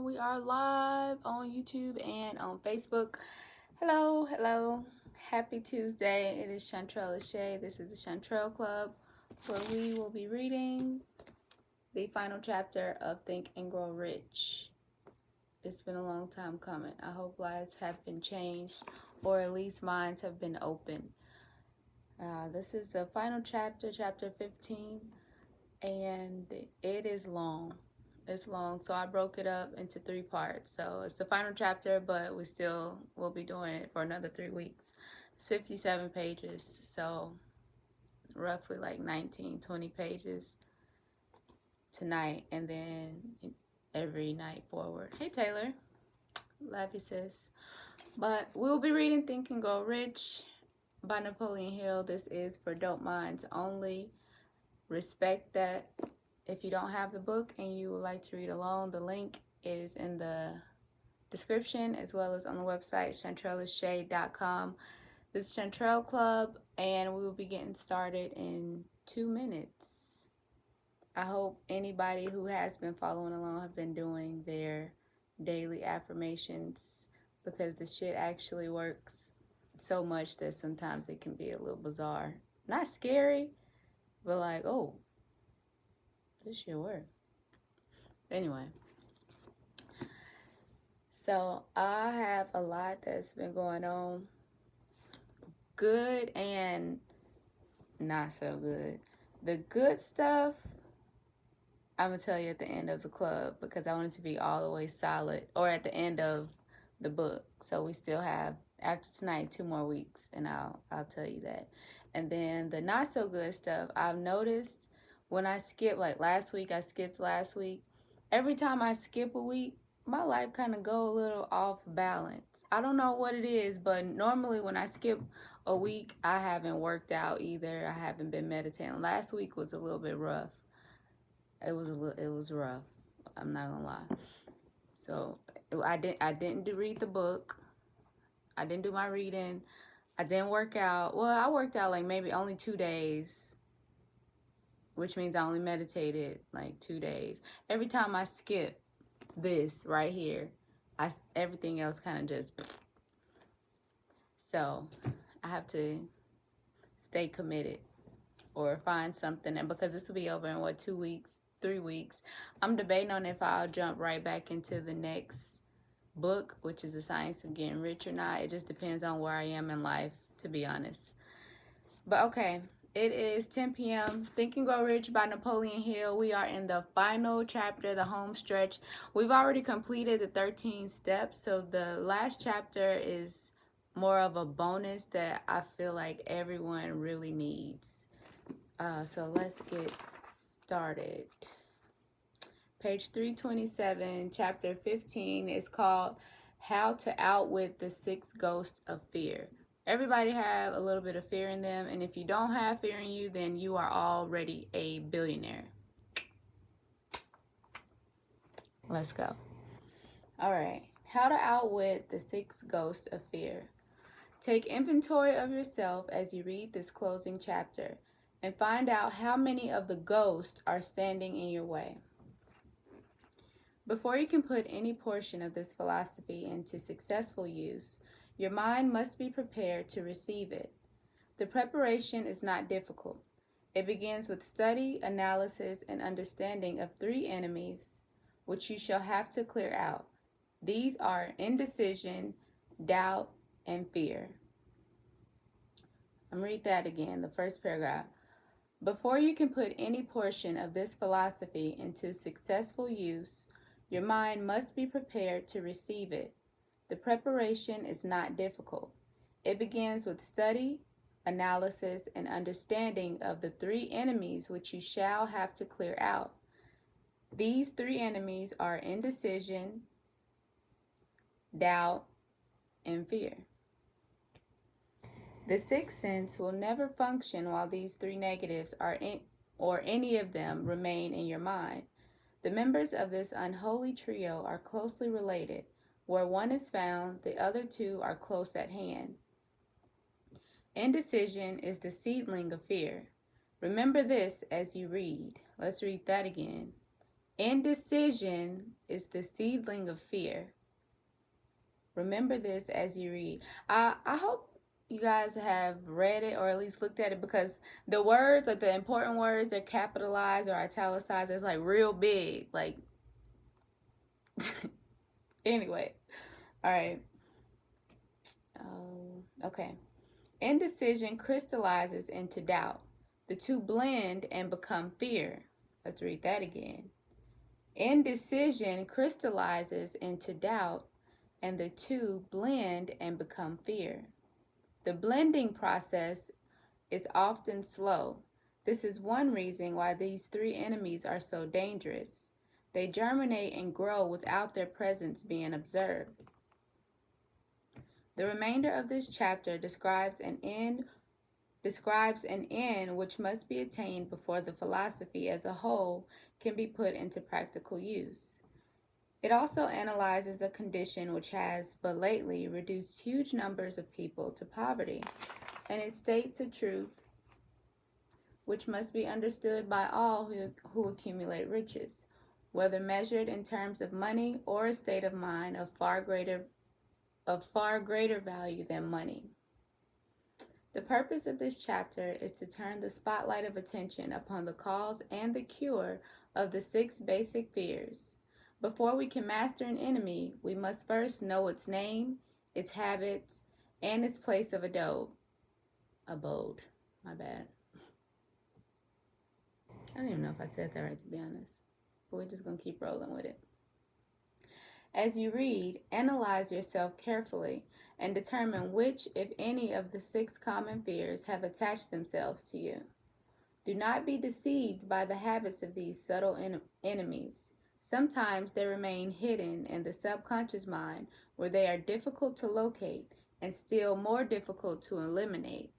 We are live on YouTube and on Facebook. Hello. Happy Tuesday. It is Chantrelle Lashae. This is the Chantrelle Club, where we will be reading the final chapter of Think and Grow Rich. It's been a long time coming. I hope lives have been changed, or at least minds have been opened. This is the final chapter, chapter 15, and it is long. It's long, so I broke it up into 3 parts. So it's the final chapter, but we still will be doing it for another 3 weeks. It's 57 pages, so roughly like 19, 20 pages tonight, and then every night forward. Hey Taylor, love you sis. But we'll be reading Think and Grow Rich by Napoleon Hill. This is for dope minds only. Respect that. If you don't have the book and you would like to read along, the link is in the description as well as on the website, chantrellelashae.com. This is Chantrelle Club, and we will be getting started in 2 minutes. I hope anybody who has been following along have been doing their daily affirmations, because the shit actually works so much that sometimes it can be a little bizarre. Not scary, but like, oh, this shit work. Anyway, so I have a lot that's been going on, good and not so good. The good stuff I'm gonna tell you at the end of the club, because I want it to be all the way solid, or at the end of the book. So we still have, after tonight, 2 more weeks, and I'll tell you that. And then the not so good stuff, I've noticed when I skip, like last week, I skipped last week. Every time I skip a week, my life kind of go a little off balance. I don't know what it is, but normally when I skip a week, I haven't worked out either. I haven't been meditating. Last week was a little bit rough. It was rough. I'm not gonna lie. So I didn't read the book. I didn't do my reading. I didn't work out. Well, I worked out like maybe only 2 days, which means I only meditated like 2 days. Every time I skip this right here, everything else kind of just. So I have to stay committed or find something, and because this will be over in 2 weeks, 3 weeks, I'm debating on if I'll jump right back into the next book, which is The Science of Getting Rich, or not. It just depends on where I am in life, to be honest. But okay, it is 10 p.m. Think and Grow Rich by Napoleon Hill. We are in the final chapter, the home stretch. We've already completed the 13 steps, so the last chapter is more of a bonus that I feel like everyone really needs. So let's get started. Page 327, chapter 15 is called How to Outwit the 6 Ghosts of Fear. Everybody have a little bit of fear in them, and if you don't have fear in you, then you are already a billionaire. Let's go. All right. How to outwit the 6 ghosts of fear. Take inventory of yourself as you read this closing chapter and find out how many of the ghosts are standing in your way. Before you can put any portion of this philosophy into successful use, your mind must be prepared to receive it. The preparation is not difficult. It begins with study, analysis, and understanding of 3 enemies, which you shall have to clear out. These are indecision, doubt, and fear. I'm going to read that again, the first paragraph. Before you can put any portion of this philosophy into successful use, your mind must be prepared to receive it. The preparation is not difficult. It begins with study, analysis, and understanding of the 3 enemies which you shall have to clear out. These 3 enemies are indecision, doubt, and fear. The 6th sense will never function while these 3 negatives are or any of them remain in your mind. The members of this unholy trio are closely related. Where one is found, the other 2 are close at hand. Indecision is the seedling of fear. Remember this as you read. Let's read that again. Indecision is the seedling of fear. Remember this as you read. I hope you guys have read it or at least looked at it, because the words, like the important words, they're capitalized or italicized. It's like real big. Like, anyway. All right. Oh, okay. Indecision crystallizes into doubt. The two blend and become fear. Let's read that again. Indecision crystallizes into doubt, and the two blend and become fear. The blending process is often slow. This is one reason why these three enemies are so dangerous. They germinate and grow without their presence being observed. The remainder of this chapter describes an end which must be attained before the philosophy as a whole can be put into practical use. It also analyzes a condition which has but lately reduced huge numbers of people to poverty, and it states a truth which must be understood by all who accumulate riches, whether measured in terms of money or a state of mind of far greater value than money. The purpose of this chapter is to turn the spotlight of attention upon the cause and the cure of the 6 basic fears. Before we can master an enemy, we must first know its name, its habits, and its place of abode. My bad. I don't even know if I said that right, to be honest. But we're just going to keep rolling with it. As you read, analyze yourself carefully and determine which, if any, of the 6 common fears have attached themselves to you. Do not be deceived by the habits of these subtle enemies. Sometimes they remain hidden in the subconscious mind, where they are difficult to locate and still more difficult to eliminate.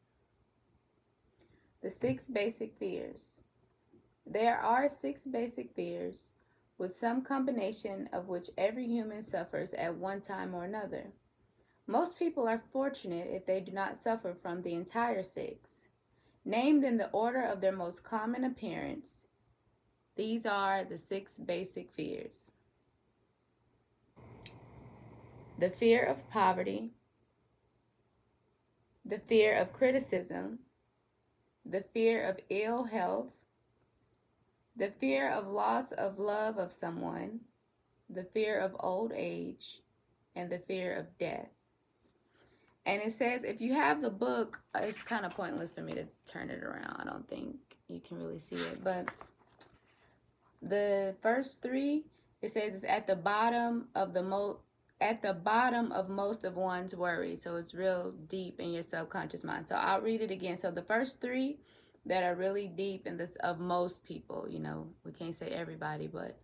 The 6 basic fears. There are 6 basic fears, with some combination of which every human suffers at one time or another. Most people are fortunate if they do not suffer from the entire 6. Named in the order of their most common appearance, these are the 6 basic fears. The fear of poverty, the fear of criticism, the fear of ill health, the fear of loss of love of someone, the fear of old age, and the fear of death. And it says, if you have the book, it's kind of pointless for me to turn it around. I don't think you can really see it. But the first 3, it says it's at the bottom of most of one's worries. So it's real deep in your subconscious mind. So I'll read it again. So the first 3 that are really deep in this of most people, we can't say everybody, but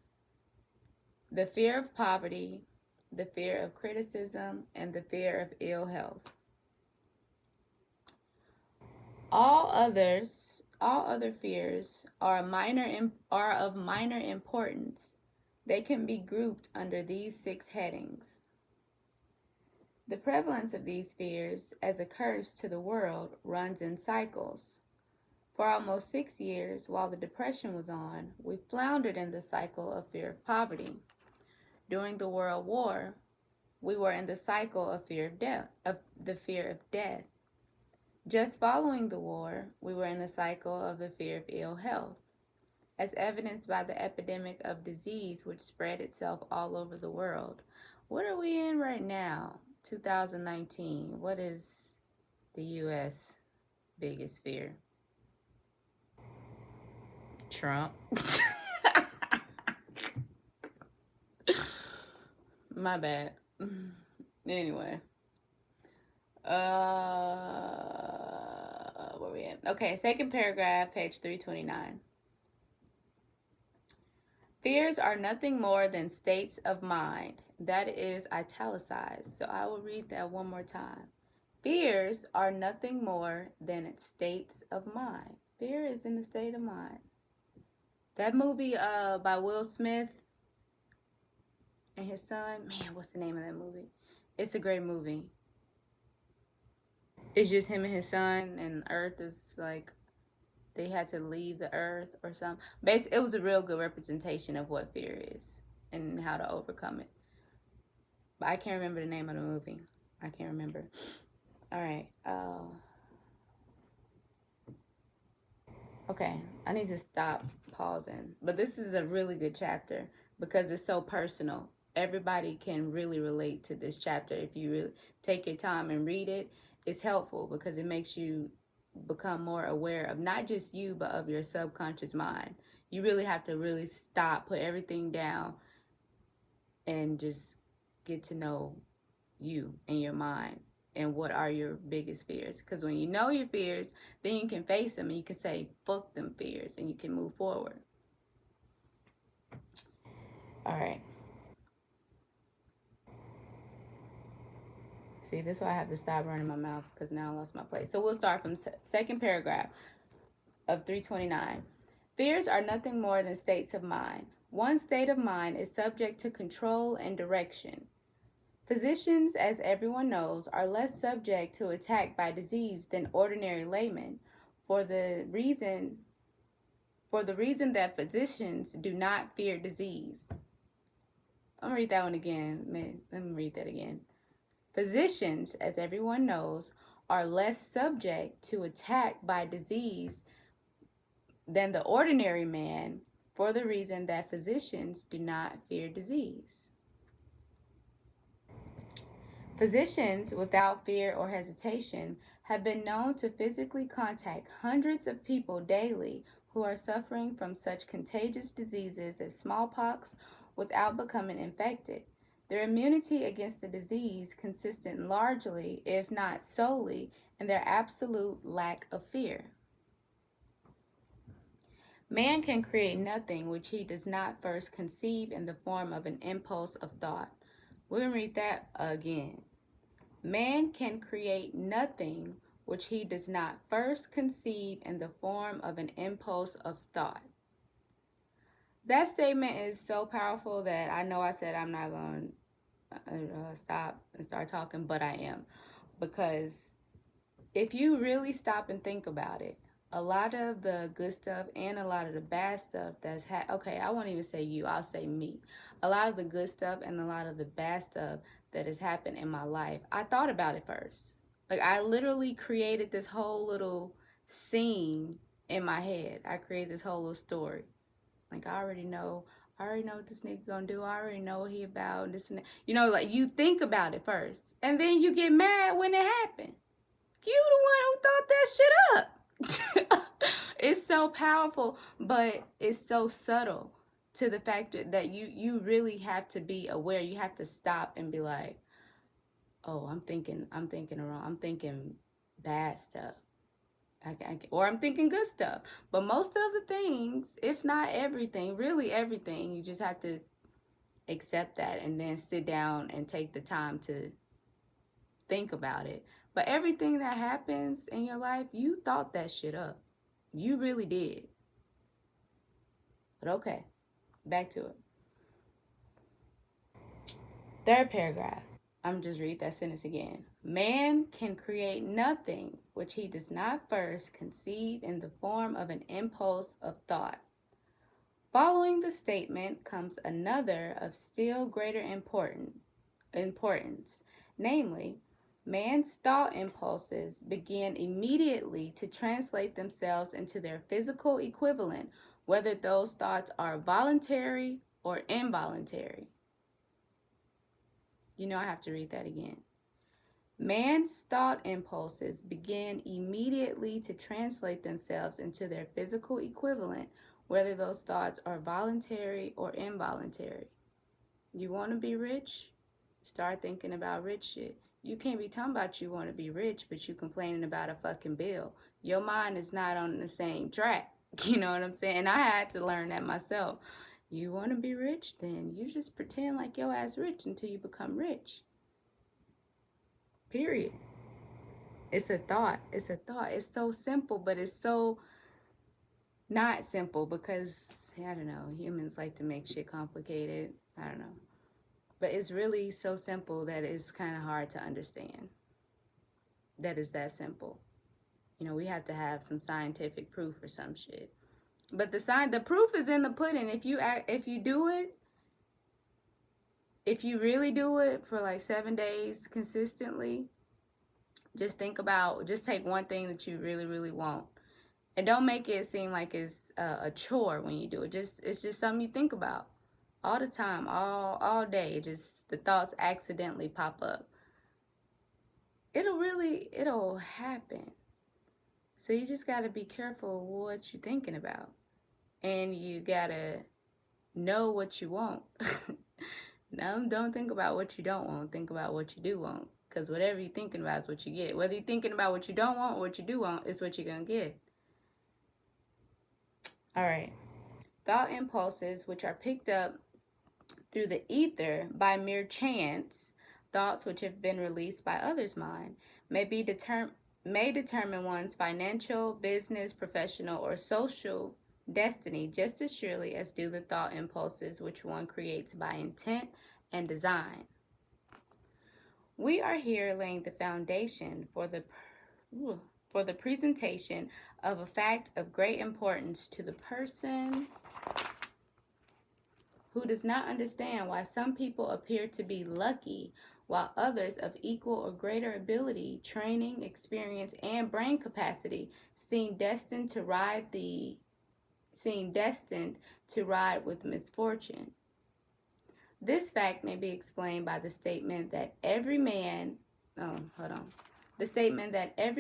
the fear of poverty, the fear of criticism, and the fear of ill health. All other fears are of minor importance. They can be grouped under these 6 headings. The prevalence of these fears, as occurs to the world, runs in cycles. For almost 6 years, while the Depression was on, we floundered in the cycle of fear of poverty. During the World War, we were in the cycle of the fear of death. Just following the war, we were in the cycle of the fear of ill health, as evidenced by the epidemic of disease which spread itself all over the world. What are we in right now? 2019. What is the U.S. biggest fear? Trump. My bad. Anyway. Where we at? Okay, second paragraph, page 329. Fears are nothing more than states of mind. That is italicized. So I will read that one more time. Fears are nothing more than states of mind. Fear is in the state of mind. That movie by Will Smith and his son, man, what's the name of that movie? It's a great movie. It's just him and his son, and Earth is like They had to leave the earth or something. Basically, it was a real good representation of what fear is and how to overcome it. But I can't remember the name of the movie. I can't remember. All right. Okay. I need to stop pausing. But this is a really good chapter because it's so personal. Everybody can really relate to this chapter if you really take your time and read it. It's helpful because it makes you become more aware of not just you but of your subconscious mind. You really have to really stop, put everything down, and just get to know you and your mind and what are your biggest fears. Because when you know your fears, then you can face them and you can say fuck them fears and you can move forward. All right. See, this is why I have to stop running my mouth because now I lost my place. So we'll start from second paragraph of 329. Fears are nothing more than states of mind. One state of mind is subject to control and direction. Physicians, as everyone knows, are less subject to attack by disease than ordinary laymen, for the reason that physicians do not fear disease. I'm gonna read that one again. Let me read that again. Physicians, as everyone knows, are less subject to attack by disease than the ordinary man, for the reason that physicians do not fear disease. Physicians, without fear or hesitation, have been known to physically contact hundreds of people daily who are suffering from such contagious diseases as smallpox without becoming infected. Their immunity against the disease consistent largely, if not solely, in their absolute lack of fear. Man can create nothing which he does not first conceive in the form of an impulse of thought. We're going to read that again. Man can create nothing which he does not first conceive in the form of an impulse of thought. That statement is so powerful that I know I said I'm not going to stop and start talking, but I am. Because if you really stop and think about it, a lot of the good stuff and a lot of the bad stuff that's okay, I won't even say you, I'll say me. A lot of the good stuff and a lot of the bad stuff that has happened in my life, I thought about it first. Like, I literally created this whole little scene in my head. I created this whole little story. Like, I already know what this nigga gonna do. I already know what he about, this and that. You know, like, you think about it first. And then you get mad when it happened. You the one who thought that shit up. It's so powerful, but it's so subtle to the fact that you really have to be aware. You have to stop and be like, oh, I'm thinking wrong. I'm thinking bad stuff. Or I'm thinking good stuff. But most of the things, if not everything, really everything, you just have to accept that and then sit down and take the time to think about it. But everything that happens in your life, you thought that shit up. You really did. But okay, back to it. Third paragraph. I'm just read that sentence again. Man can create nothing which he does not first conceive in the form of an impulse of thought. Following the statement comes another of still greater importance, namely, man's thought impulses begin immediately to translate themselves into their physical equivalent, whether those thoughts are voluntary or involuntary. You know, I have to read that again. Man's thought impulses begin immediately to translate themselves into their physical equivalent, whether those thoughts are voluntary or involuntary. You want to be rich? Start thinking about rich shit. You can't be talking about you want to be rich, but you complaining about a fucking bill. Your mind is not on the same track. You know what I'm saying? And I had to learn that myself. You want to be rich? Then you just pretend like your ass rich until you become rich. Period. It's a thought. It's a thought. It's so simple, but it's so not simple because, I don't know, humans like to make shit complicated. I don't know. But it's really so simple that it's kind of hard to understand. That is that simple. You know, we have to have some scientific proof or some shit. But the proof is in the pudding. If you do it, if you really do it for like 7 days consistently, just take one thing that you really, really want. And don't make it seem like it's a chore when you do it. It's just something you think about all the time, all day. Just the thoughts accidentally pop up. It'll happen. So you just gotta be careful what you're thinking about. And you gotta know what you want. Now, don't think about what you don't want. Think about what you do want. Because whatever you're thinking about is what you get. Whether you're thinking about what you don't want or what you do want, is what you're going to get. All right. Thought impulses, which are picked up through the ether by mere chance, thoughts which have been released by others' mind, may determine one's financial, business, professional, or social destiny just as surely as do the thought impulses which one creates by intent and design. We are here laying the foundation for the presentation of a fact of great importance to the person who does not understand why some people appear to be lucky while others of equal or greater ability, training, experience, and brain capacity seem destined to ride with misfortune. This fact may be explained by the statement that every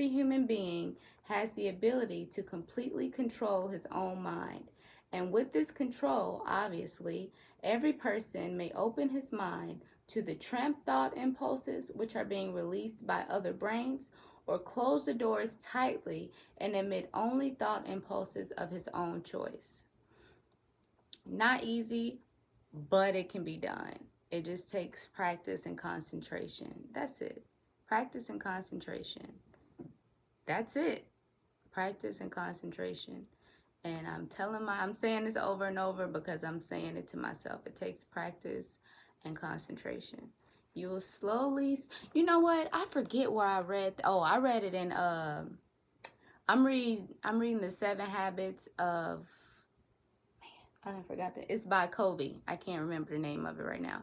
human being has the ability to completely control his own mind. And with this control, obviously, every person may open his mind to the tramp thought impulses which are being released by other brains, or close the doors tightly and admit only thought impulses of his own choice. Not easy, but it can be done. It just takes practice and concentration. That's it. Practice and concentration. That's it. Practice and concentration. And I'm saying this over and over because I'm saying it to myself. It takes practice and concentration. You'll slowly, you know what? I forget where I read. I read it in I'm reading the 7 Habits of, I forgot that. It's by Covey. I can't remember the name of it right now.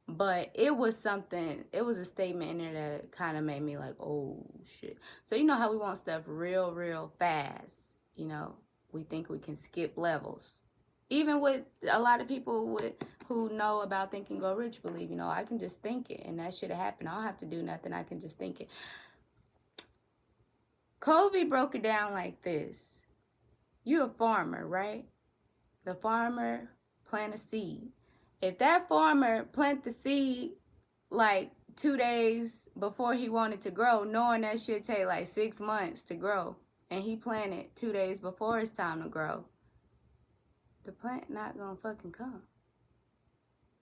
But it was a statement in there that kind of made me like, oh, shit. So you know how we want stuff real, real fast. You know, we think we can skip levels. Even with a lot of people who know about Think and Grow Rich believe, you know, I can just think it and that should have happened. I don't have to do nothing. I can just think it. Covey broke it down like this. You're a farmer, right? The farmer plant a seed. If that farmer plant the seed like 2 days before he wanted to grow, knowing that shit take like 6 months to grow, and he planted 2 days before it's time to grow, the plant not gonna fucking come.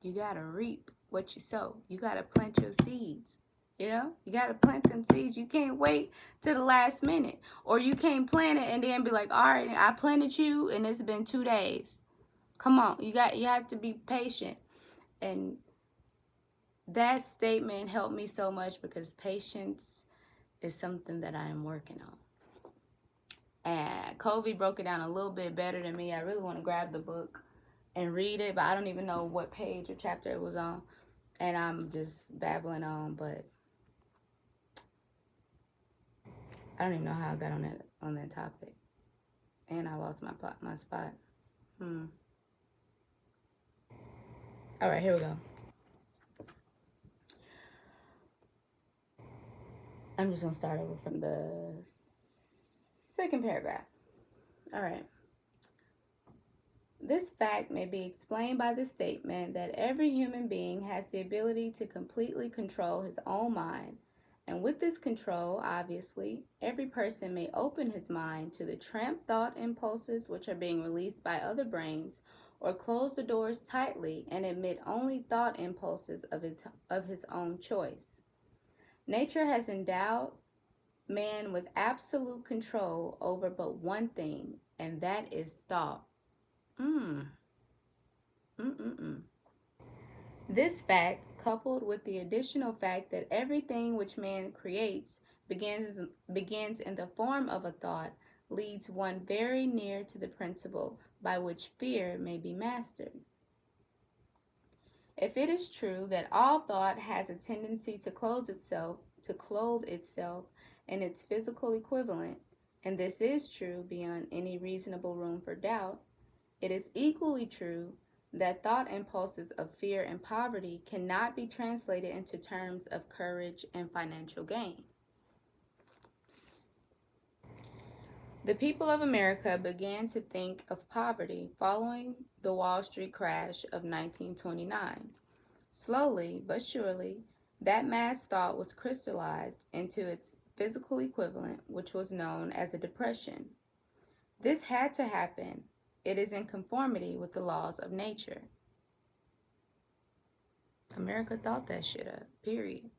You gotta reap what you sow. You gotta plant your seeds. You know, you gotta plant them seeds. You can't wait till the last minute, or you can't plant it and then be like, all right, I planted you and it's been 2 days. Come on, you have to be patient. And that statement helped me so much because patience is something that I am working on. And Covey broke it down a little bit better than me. I really want to grab the book and read it, but I don't even know what page or chapter it was on. And I'm just babbling on, but I don't even know how I got on that topic. And I lost my spot. All right, here we go. I'm just going to start over from the second paragraph. All right. This fact may be explained by the statement that every human being has the ability to completely control his own mind. And with this control, obviously, every person may open his mind to the tramp thought impulses which are being released by other brains, or close the doors tightly and admit only thought impulses of his own choice. Nature has endowed man with absolute control over but one thing, and that is thought. This fact, coupled with the additional fact that everything which man creates begins in the form of a thought leads one very near to the principle by which fear may be mastered. If it is true that all thought has a tendency to clothe itself in its physical equivalent, and this is true beyond any reasonable room for doubt, it is equally true that thought impulses of fear and poverty cannot be translated into terms of courage and financial gain. The people of America began to think of poverty following the Wall Street crash of 1929. Slowly but surely, that mass thought was crystallized into its physical equivalent, which was known as a depression. This had to happen. It is in conformity with the laws of nature. America thought that shit up, period.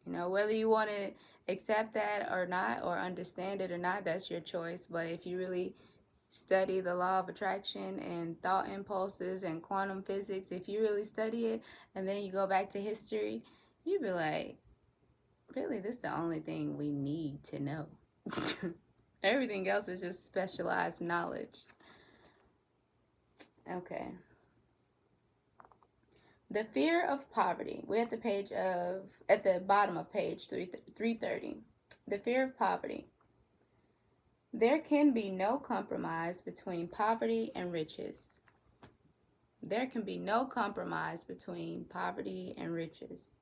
Whether you want to accept that or not, or understand it or not, that's your choice. But if you really study the law of attraction and thought impulses and quantum physics, if you really study it and then you go back to history, you'd be like, really, this is the only thing we need to know. Everything else is just specialized knowledge. Okay. The fear of poverty. We're at the bottom of page 330. The fear of poverty. There can be no compromise between poverty and riches. There can be no compromise between poverty and riches.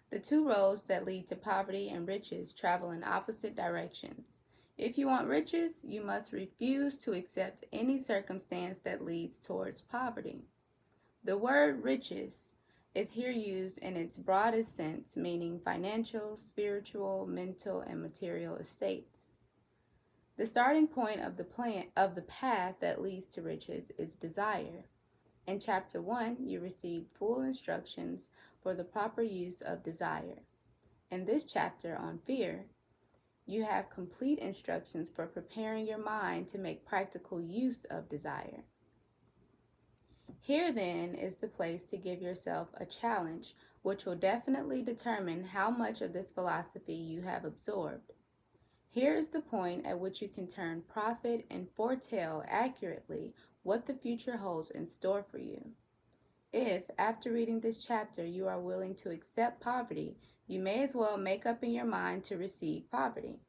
The two roads that lead to poverty and riches travel in opposite directions. If you want riches, you must refuse to accept any circumstance that leads towards poverty. The word riches is here used in its broadest sense, meaning financial, spiritual, mental, and material estates. The starting point of the path that leads to riches is desire. In chapter 1, you received full instructions for the proper use of desire. In this chapter on fear, you have complete instructions for preparing your mind to make practical use of desire. Here, then, is the place to give yourself a challenge, which will definitely determine how much of this philosophy you have absorbed. Here is the point at which you can turn prophet and foretell accurately what the future holds in store for you. If, after reading this chapter, you are willing to accept poverty, you may as well make up in your mind to receive poverty.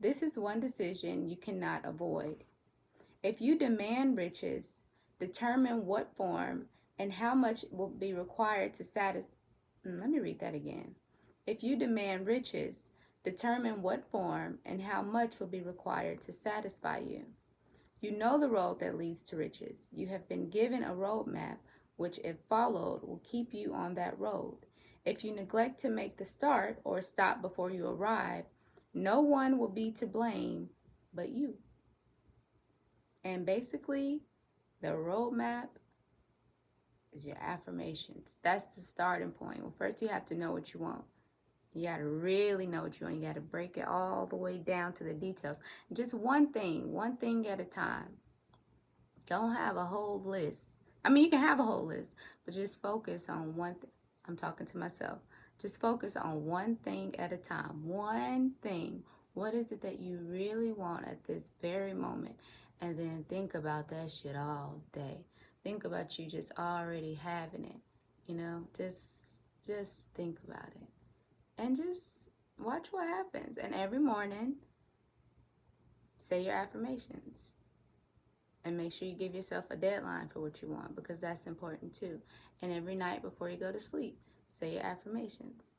This is one decision you cannot avoid. If you demand riches, determine what form and how much will be required to satisfy. Let me read that again. If you demand riches, determine what form and how much will be required to satisfy you. You know the road that leads to riches. You have been given a roadmap, which, if followed, will keep you on that road. If you neglect to make the start or stop before you arrive, no one will be to blame but you. And basically, the roadmap is your affirmations. That's the starting point. Well, first you have to know what you want. You got to really know what you want. You got to break it all the way down to the details. Just one thing at a time. Don't have a whole list. I mean, you can have a whole list, but just focus on one thing. I'm talking to myself. Just focus on one thing at a time. One thing. What is it that you really want at this very moment? And then think about that shit all day. Think about you just already having it. Just think about it. And just watch what happens. And every morning, say your affirmations. And make sure you give yourself a deadline for what you want, because that's important too. And every night before you go to sleep, say your affirmations.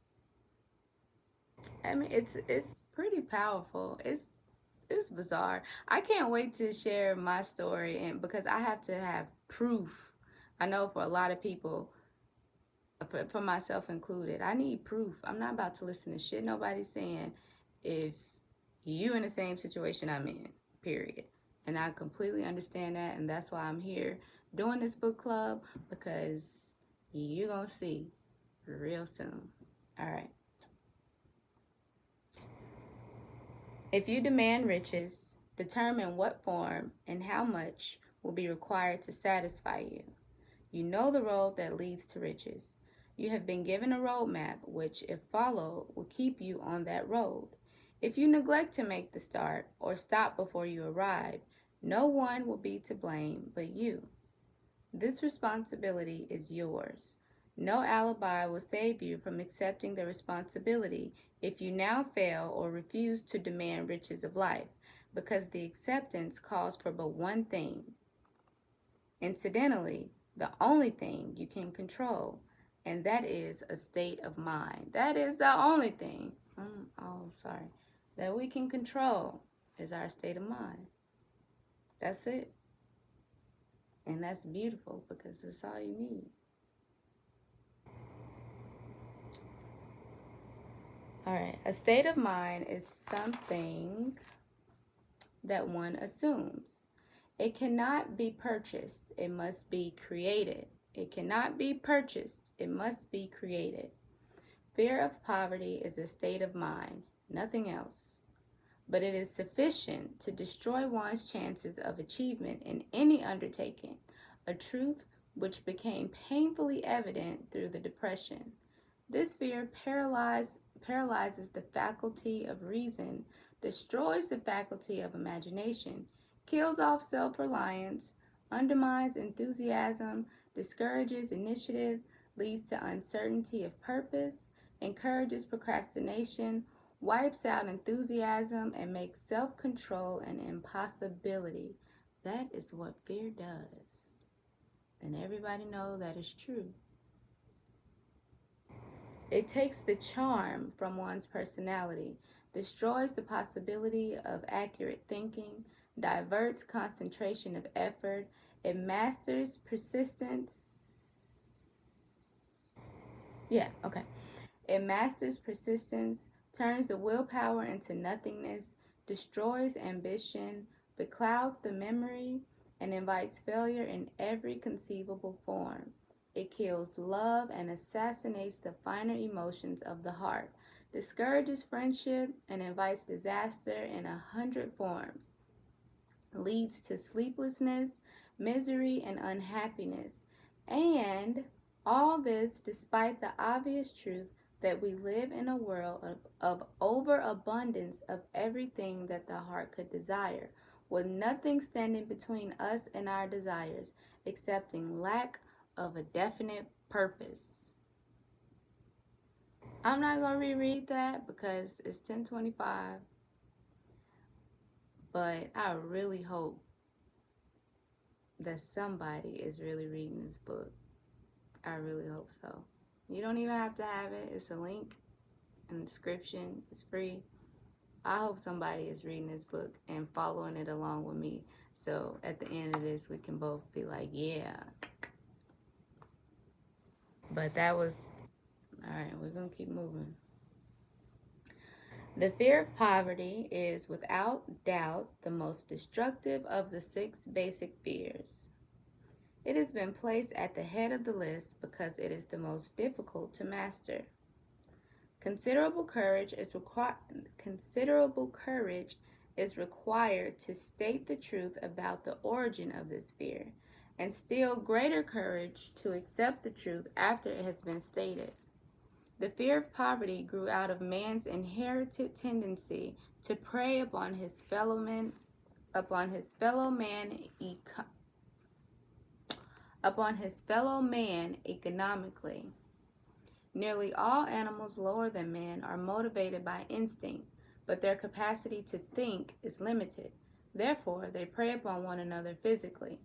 I mean, it's pretty powerful. It's bizarre. I can't wait to share my story, and because I have to have proof. I know for a lot of people, for myself included, I need proof. I'm not about to listen to shit nobody's saying if you in the same situation I'm in, period. And I completely understand that, and that's why I'm here doing this book club, because you're going to see real soon. All right. If you demand riches, determine what form and how much will be required to satisfy you. You know the road that leads to riches. You have been given a roadmap which, if followed, will keep you on that road. If you neglect to make the start or stop before you arrive, no one will be to blame but you. This responsibility is yours. No alibi will save you from accepting the responsibility if you now fail or refuse to demand riches of life, because the acceptance calls for but one thing. Incidentally, the only thing you can control, and that is a state of mind. That is the only thing. That we can control is our state of mind. That's it. And that's beautiful because it's all you need. All right, a state of mind is something that one assumes. It cannot be purchased, it must be created. It cannot be purchased, it must be created. Fear of poverty is a state of mind, nothing else. But it is sufficient to destroy one's chances of achievement in any undertaking, a truth which became painfully evident through the Depression. This fear paralyzes the faculty of reason, destroys the faculty of imagination, kills off self-reliance, undermines enthusiasm, discourages initiative, leads to uncertainty of purpose, encourages procrastination, wipes out enthusiasm, and makes self-control an impossibility. That is what fear does. And everybody knows that is true. It takes the charm from one's personality, destroys the possibility of accurate thinking, diverts concentration of effort, it masters persistence. It masters persistence, turns the willpower into nothingness, destroys ambition, beclouds the memory, and invites failure in every conceivable form. It kills love and assassinates the finer emotions of the heart, discourages friendship, and invites disaster in 100 forms, leads to sleeplessness, misery, and unhappiness. And all this despite the obvious truth that we live in a world of overabundance of everything that the heart could desire, with nothing standing between us and our desires, excepting lack of a definite purpose. I'm not going to reread that because it's 10:25, but I really hope that somebody is really reading this book. I really hope so. You don't even have to have it. It's a link in the description. It's free. I hope somebody is reading this book and following it along with me. So at the end of this, we can both be like, yeah. But that was, all right, we're going to keep moving. The fear of poverty is without doubt the most destructive of the 6 basic fears. It has been placed at the head of the list because it is the most difficult to master. Considerable courage is required to state the truth about the origin of this fear, and still greater courage to accept the truth after it has been stated. The fear of poverty grew out of man's inherited tendency to prey upon his fellow man economically. Nearly all animals lower than man are motivated by instinct, but their capacity to think is limited. Therefore, they prey upon one another physically.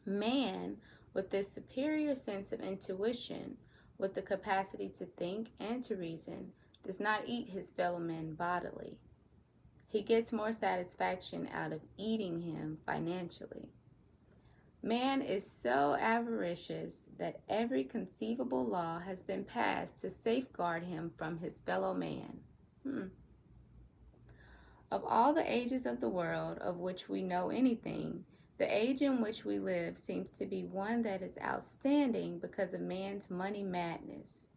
Man, with this superior sense of intuition, with the capacity to think and to reason, does not eat his fellow man bodily. He gets more satisfaction out of eating him financially. Man is so avaricious that every conceivable law has been passed to safeguard him from his fellow man. Of all the ages of the world of which we know anything, the age in which we live seems to be one that is outstanding because of man's money madness.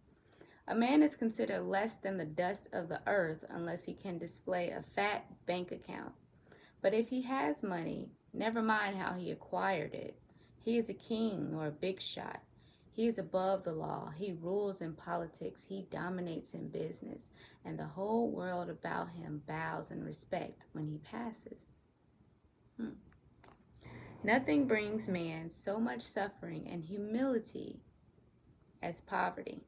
A man is considered less than the dust of the earth unless he can display a fat bank account. But if he has money, never mind how he acquired it. He is a king or a big shot. He is above the law. He rules in politics. He dominates in business. And the whole world about him bows in respect when he passes. Nothing brings man so much suffering and humility as poverty.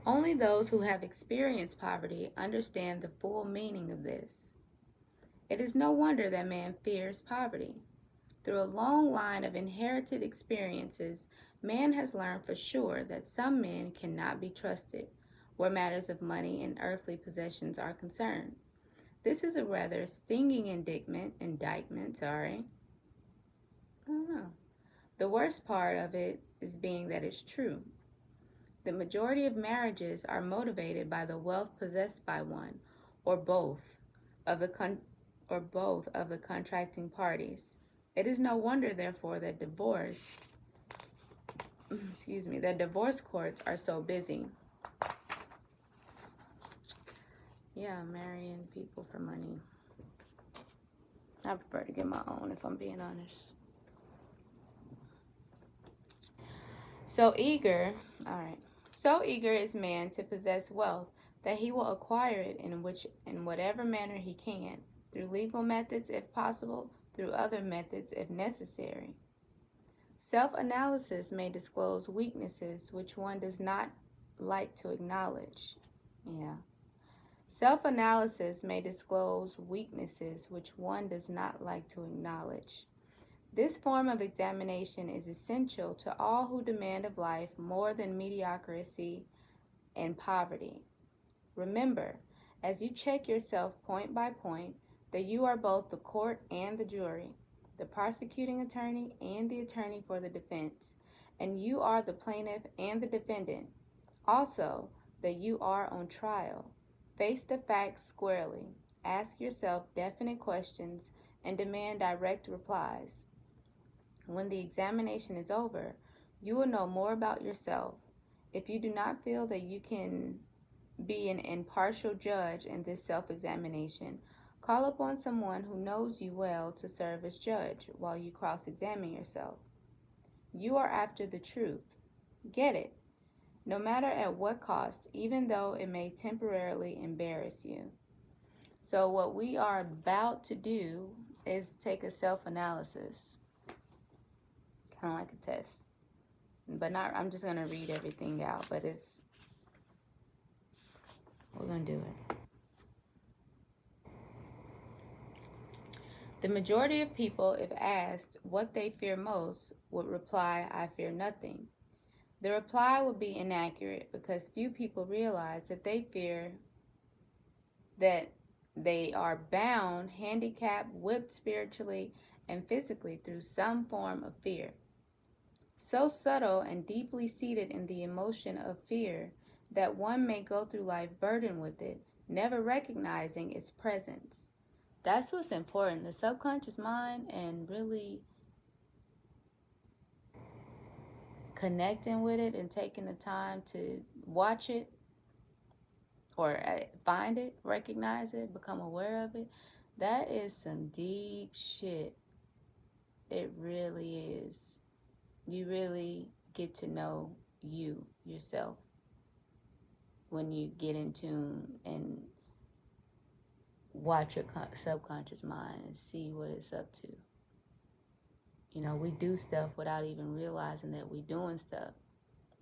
Only those who have experienced poverty understand the full meaning of this. It is no wonder that man fears poverty. Through a long line of inherited experiences, man has learned for sure that some men cannot be trusted where matters of money and earthly possessions are concerned. This is a rather stinging indictment. I don't know. The worst part of it is being that it's true. The majority of marriages are motivated by the wealth possessed by one or both of the contracting parties. It is no wonder, therefore, that divorce courts are so busy. Yeah, marrying people for money. I prefer to get my own, if I'm being honest. So eager is man to possess wealth that he will acquire it in whatever manner he can, through legal methods if possible, through other methods if necessary. Self-analysis may disclose weaknesses which one does not like to acknowledge. Self-analysis may disclose weaknesses which one does not like to acknowledge. This form of examination is essential to all who demand of life more than mediocrity and poverty. Remember, as you check yourself point by point, that you are both the court and the jury, the prosecuting attorney and the attorney for the defense, and you are the plaintiff and the defendant. Also, that you are on trial. Face the facts squarely. Ask yourself definite questions and demand direct replies. When the examination is over, you will know more about yourself. If you do not feel that you can be an impartial judge in this self-examination, call upon someone who knows you well to serve as judge while you cross-examine yourself. You are after the truth. Get it, no matter at what cost, even though it may temporarily embarrass you. So what we are about to do is take a self-analysis, kind of like a test. But I'm just going to read everything out, but we're going to do it. The majority of people, if asked what they fear most, would reply, I fear nothing. The reply would be inaccurate because few people realize that they fear that they are bound, handicapped, whipped spiritually and physically through some form of fear. So subtle and deeply seated in the emotion of fear that one may go through life burdened with it, never recognizing its presence. That's what's important, the subconscious mind, and really connecting with it and taking the time to watch it or find it, recognize it, become aware of it. That is some deep shit. It really is. You really get to know yourself, when you get in tune and watch your subconscious mind and see what it's up to. You know, we do stuff without even realizing that we're doing stuff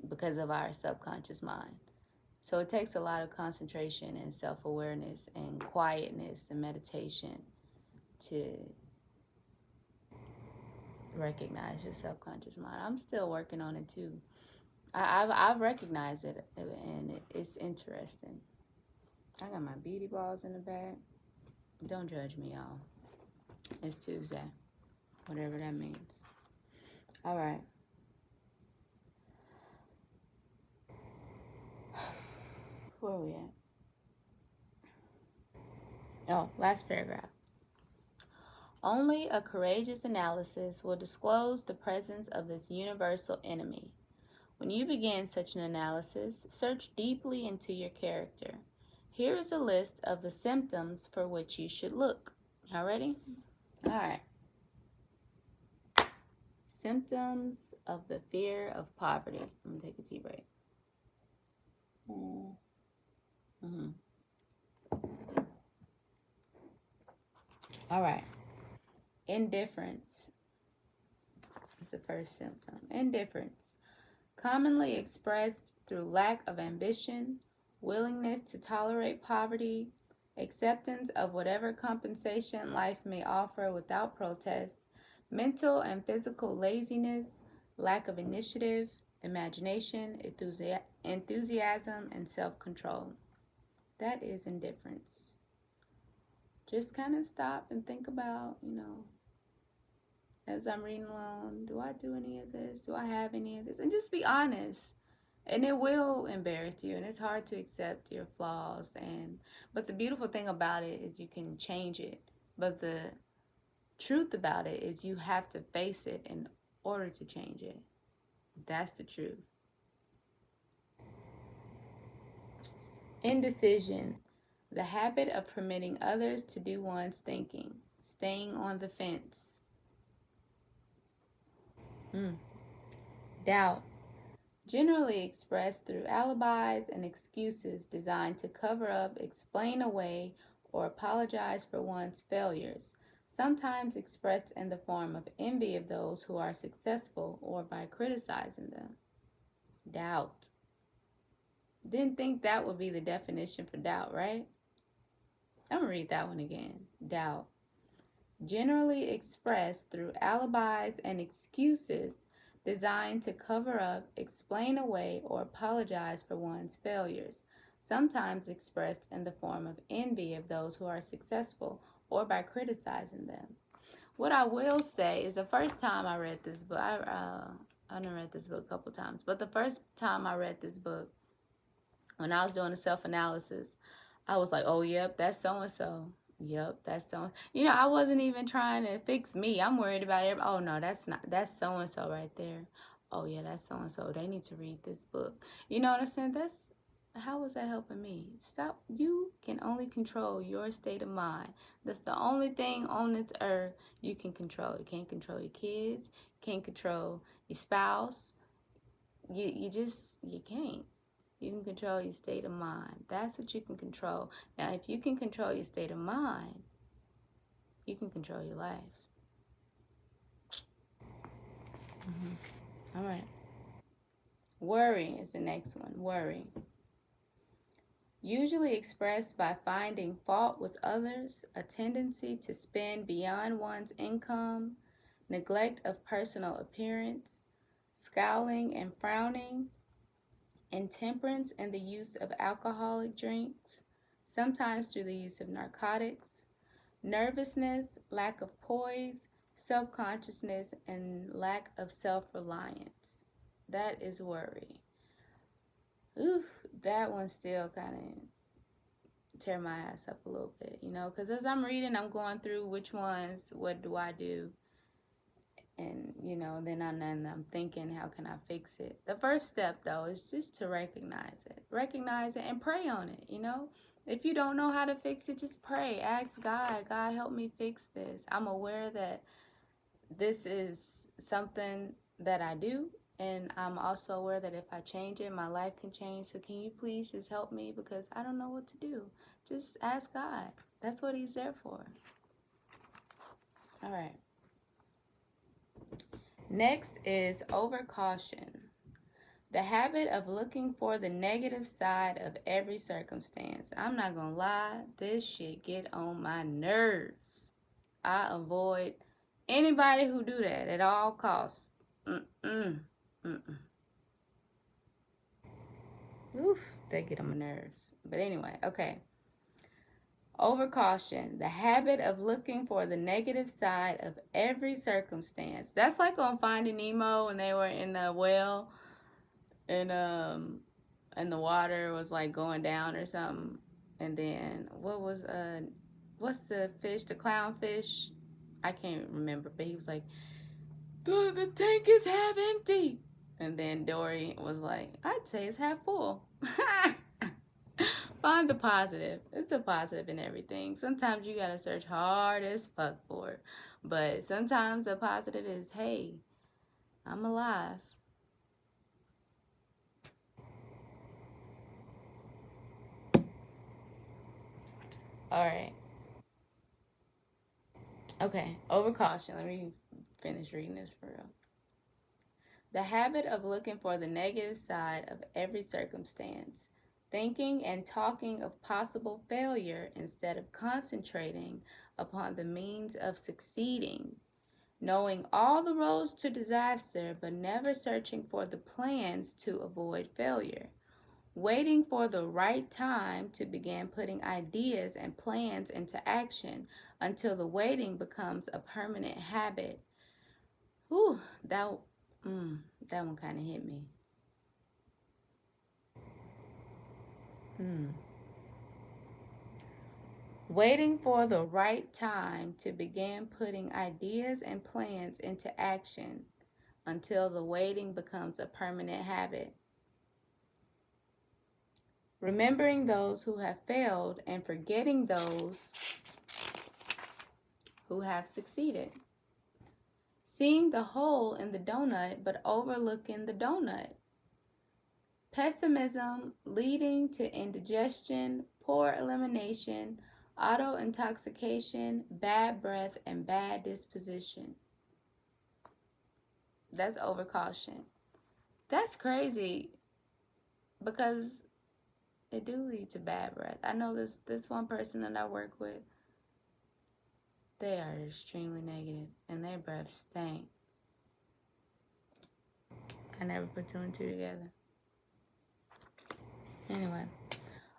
because of our subconscious mind. So it takes a lot of concentration and self-awareness and quietness and meditation to recognize your subconscious mind. I'm still working on it too. I've recognized it, and it's interesting. I got my beauty balls in the bag. Don't judge me, y'all. It's Tuesday, whatever that means. All right. Where are we at? Oh, last paragraph. Only a courageous analysis will disclose the presence of this universal enemy. When you begin such an analysis, search deeply into your character. Here is a list of the symptoms for which you should look. Y'all ready? All right. symptoms of the fear of poverty. I'm going to take a tea break. All right. Indifference is the first symptom. Indifference, commonly expressed through lack of ambition, willingness to tolerate poverty, acceptance of whatever compensation life may offer without protest, mental and physical laziness, lack of initiative, imagination, enthusiasm, and self-control. That is indifference. Just kind of stop and think about, as I'm reading along, do I do any of this? Do I have any of this? And just be honest. And it will embarrass you, and it's hard to accept your flaws. But the beautiful thing about it is you can change it. But the truth about it is you have to face it in order to change it. That's the truth. Indecision, the habit of permitting others to do one's thinking, staying on the fence. Doubt, generally expressed through alibis and excuses designed to cover up, explain away, or apologize for one's failures, sometimes expressed in the form of envy of those who are successful or by criticizing them. Doubt. Didn't think that would be the definition for doubt, right? I'm going to read that one again. Doubt, generally expressed through alibis and excuses designed to cover up, explain away, or apologize for one's failures, sometimes expressed in the form of envy of those who are successful or by criticizing them. What I will say is the first time I read this book, I done read this book a couple times, but the first time I read this book, when I was doing a self-analysis, I was like, oh, yep, that's so-and-so. Yep, that's so. I wasn't even trying to fix me. I'm worried about it. Oh no, that's so and so right there. Oh yeah, that's so and so. They need to read this book. You know what I'm saying? How was that helping me? Stop. You can only control your state of mind. That's the only thing on this earth you can control. You can't control your kids. You can't control your spouse. You can't. You can control your state of mind. That's what you can control. Now, if you can control your state of mind, you can control your life. All right. Worry is the next one. Worry. Usually expressed by finding fault with others, a tendency to spend beyond one's income, neglect of personal appearance, scowling and frowning, intemperance in the use of alcoholic drinks, sometimes through the use of narcotics, nervousness, lack of poise, self-consciousness, and lack of self-reliance. That is worry. Ooh, that one still kind of tear my ass up a little bit, because as I'm reading, I'm going through which ones, what do I do? And, then I'm thinking, how can I fix it? The first step, though, is just to recognize it. Recognize it and pray on it, If you don't know how to fix it, just pray. Ask God, God, help me fix this. I'm aware that this is something that I do. And I'm also aware that if I change it, my life can change. So can you please just help me? Because I don't know what to do. Just ask God. That's what he's there for. All right. Next is overcaution. The habit of looking for the negative side of every circumstance. I'm not going to lie, this shit get on my nerves. I avoid anybody who do that at all costs. Oof, they get on my nerves. But anyway, okay. Overcaution, the habit of looking for the negative side of every circumstance. That's like on Finding Nemo when they were in the well and the water was like going down or something. And then what's the fish, the clownfish? I can't remember, but he was like, the tank is half empty. And then Dory was like, I'd say it's half full. Find the positive. It's a positive in everything. Sometimes you gotta search hard as fuck for it. But sometimes a positive is, hey, I'm alive. All right. Okay. Overcaution. Let me finish reading this for real. The habit of looking for the negative side of every circumstance, thinking and talking of possible failure instead of concentrating upon the means of succeeding, knowing all the roads to disaster but never searching for the plans to avoid failure, waiting for the right time to begin putting ideas and plans into action until the waiting becomes a permanent habit. Whew, that one kind of hit me. Mm. Waiting for the right time to begin putting ideas and plans into action until the waiting becomes a permanent habit. Remembering those who have failed and forgetting those who have succeeded. Seeing the hole in the donut but overlooking the donut. Pessimism leading to indigestion, poor elimination, auto intoxication, bad breath, and bad disposition. That's overcaution. That's crazy because it do lead to bad breath. I know this one person that I work with, they are extremely negative and their breath stank. I never put two and two together. Anyway.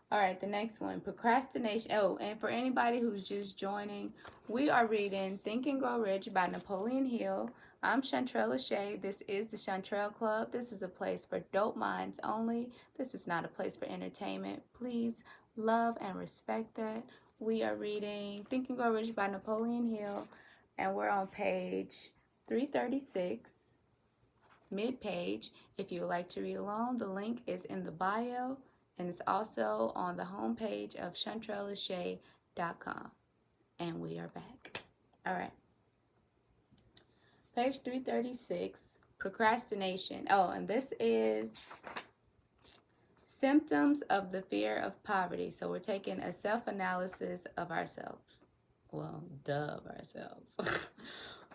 All right, the next one, procrastination. Oh, and for anybody who's just joining, we are reading Think and Grow Rich by Napoleon Hill. I'm Chantrelle Lashae. This is the Chantrelle Club. This is a place for dope minds only. This is not a place for entertainment. Please love and respect that. We are reading Think and Grow Rich by Napoleon Hill, and we're on page 336, mid-page. If you would like to read along, the link is in the bio. And it's also on the homepage of chantrellellashae.com. And we are back. All right. Page 336, procrastination. Oh, and this is symptoms of the fear of poverty. So we're taking a self-analysis of ourselves. Well, of ourselves.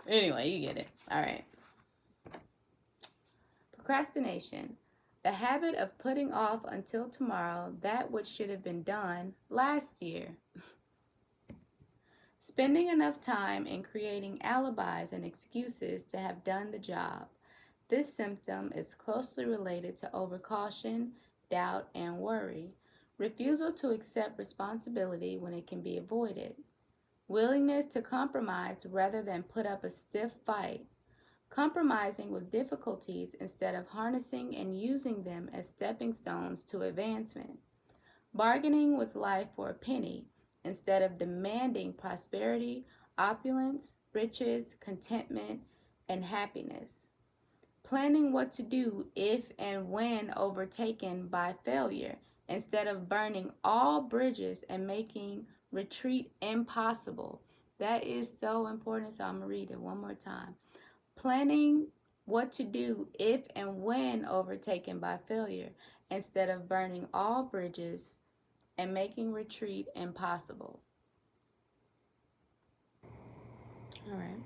Anyway, you get it. All right. Procrastination. The habit of putting off until tomorrow that which should have been done last year. Spending enough time in creating alibis and excuses to have done the job. This symptom is closely related to overcaution, doubt, and worry. Refusal to accept responsibility when it can be avoided. Willingness to compromise rather than put up a stiff fight. Compromising with difficulties instead of harnessing and using them as stepping stones to advancement. Bargaining with life for a penny instead of demanding prosperity, opulence, riches, contentment, and happiness. Planning what to do if and when overtaken by failure instead of burning all bridges and making retreat impossible. That is so important, so I'm going to read it one more time. Planning what to do if and when overtaken by failure instead of burning all bridges and making retreat impossible. All right.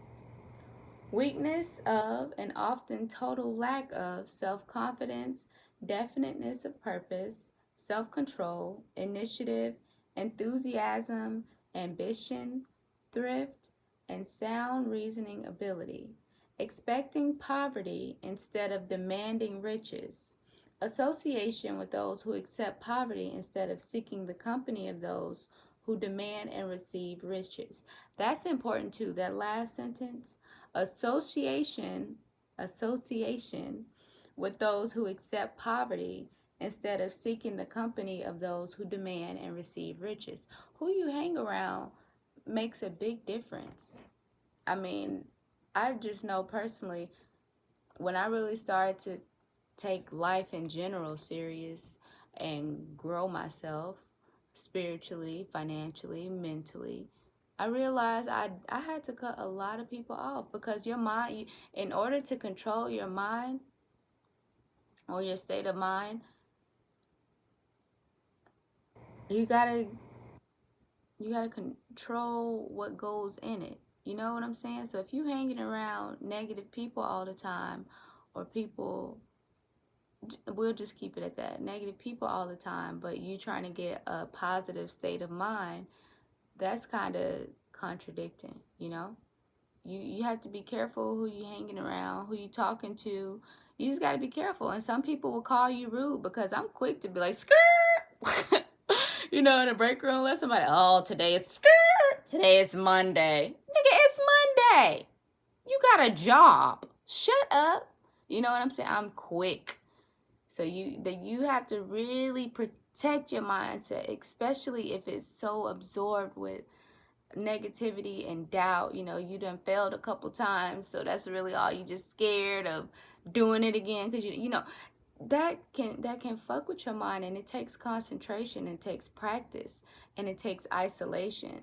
Weakness of and often total lack of self-confidence, definiteness of purpose, self-control, initiative, enthusiasm, ambition, thrift, and sound reasoning ability. Expecting poverty instead of demanding riches. Association with those who accept poverty instead of seeking the company of those who demand and receive riches. That's important too, that last sentence. Association with those who accept poverty instead of seeking the company of those who demand and receive riches. Who you hang around makes a big difference. I mean, I just know personally, when I really started to take life in general serious and grow myself spiritually, financially, mentally, I realized I had to cut a lot of people off because your mind, in order to control your mind or your state of mind, you gotta control what goes in it. You know what I'm saying? So if you hanging around negative people all the time, or people, we'll just keep it at that, negative people all the time, but you trying to get a positive state of mind, that's kind of contradicting, you know? You have to be careful who you hanging around, who you talking to. You just got to be careful. And some people will call you rude because I'm quick to be like, skirt. You know, in a break room, let somebody, oh, today is skirt. Today is Monday. Nigga, it's Monday. You got a job. Shut up. You know what I'm saying? I'm quick. So you have to really protect your mindset, especially if it's so absorbed with negativity and doubt. You know, you done failed a couple times, so that's really all. You just scared of doing it again because you know that can fuck with your mind, and it takes concentration, it takes practice, and it takes isolation.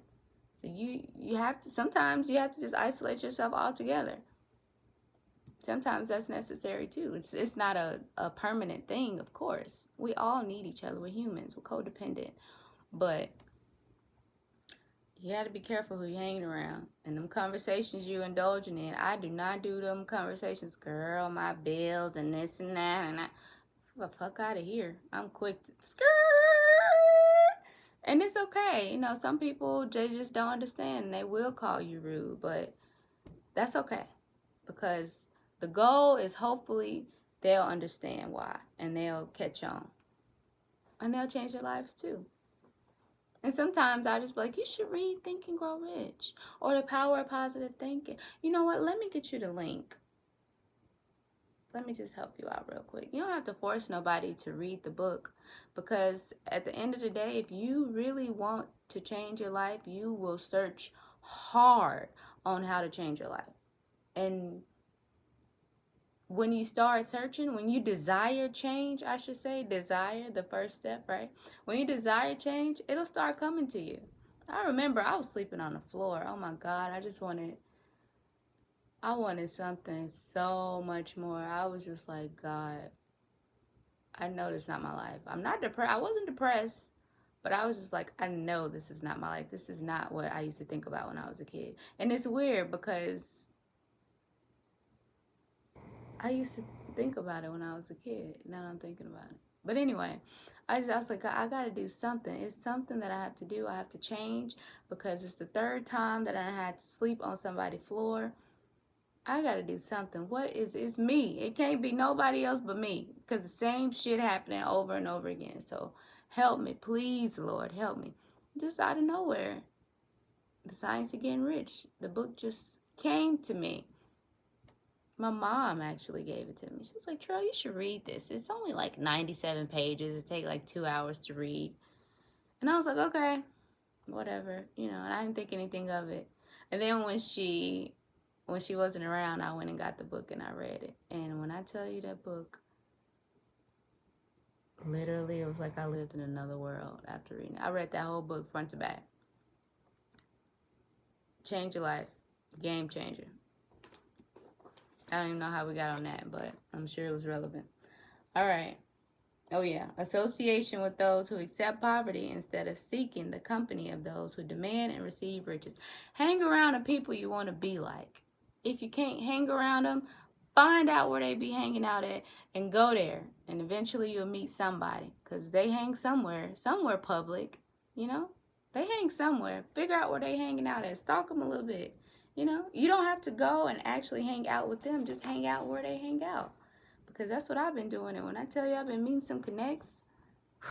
So you have to, sometimes you have to just isolate yourself altogether. Sometimes that's necessary too. It's not a permanent thing, of course. We all need each other. We're humans. We're codependent. But you got to be careful who you're hanging around. And them conversations you indulging in, I do not do them conversations, girl, my bills and this and that. And the fuck out of here. I'm quick to skirt. And it's okay. You know, some people, they just don't understand and they will call you rude. But that's okay. Because the goal is hopefully they'll understand why. And they'll catch on. And they'll change their lives too. And sometimes I just be like, you should read Think and Grow Rich or The Power of Positive Thinking. You know what? Let me get you the link. Let me just help you out real quick. You don't have to force nobody to read the book, because at the end of the day, if you really want to change your life, you will search hard on how to change your life. And when you start searching, when you desire change, I should say, desire, the first step, right? When you desire change, it'll start coming to you. I remember I was sleeping on the floor. Oh my God, I wanted something so much more. I was just like, God, I know this is not my life. I'm not depressed. I wasn't depressed, but I was just like, I know this is not my life. This is not what I used to think about when I was a kid. And it's weird because I used to think about it when I was a kid. Now I'm thinking about it. But anyway, I was like, I got to do something. It's something that I have to do. I have to change because it's the third time that I had to sleep on somebody's floor. I got to do something. It's me. It can't be nobody else but me, because the same shit happening over and over again. So help me. Please, Lord, help me. Just out of nowhere, The Science of Getting Rich, the book just came to me. My mom actually gave it to me. She was like, Trell, you should read this. It's only like 97 pages. It takes like 2 hours to read. And I was like, okay, whatever. You know, and I didn't think anything of it. And then when she wasn't around, I went and got the book and I read it. And when I tell you that book, literally, it was like I lived in another world after reading it. I read that whole book front to back. Change your life. Game changer. I don't even know how we got on that, but I'm sure it was relevant. All right. Oh, yeah. Association with those who accept poverty instead of seeking the company of those who demand and receive riches. Hang around the people you want to be like. If you can't hang around them, find out where they be hanging out at and go there. And eventually you'll meet somebody, because they hang somewhere public, you know? They hang somewhere. Figure out where they hanging out at. Stalk them a little bit. You know, you don't have to go and actually hang out with them. Just hang out where they hang out. Because that's what I've been doing. And when I tell you I've been meeting some connects,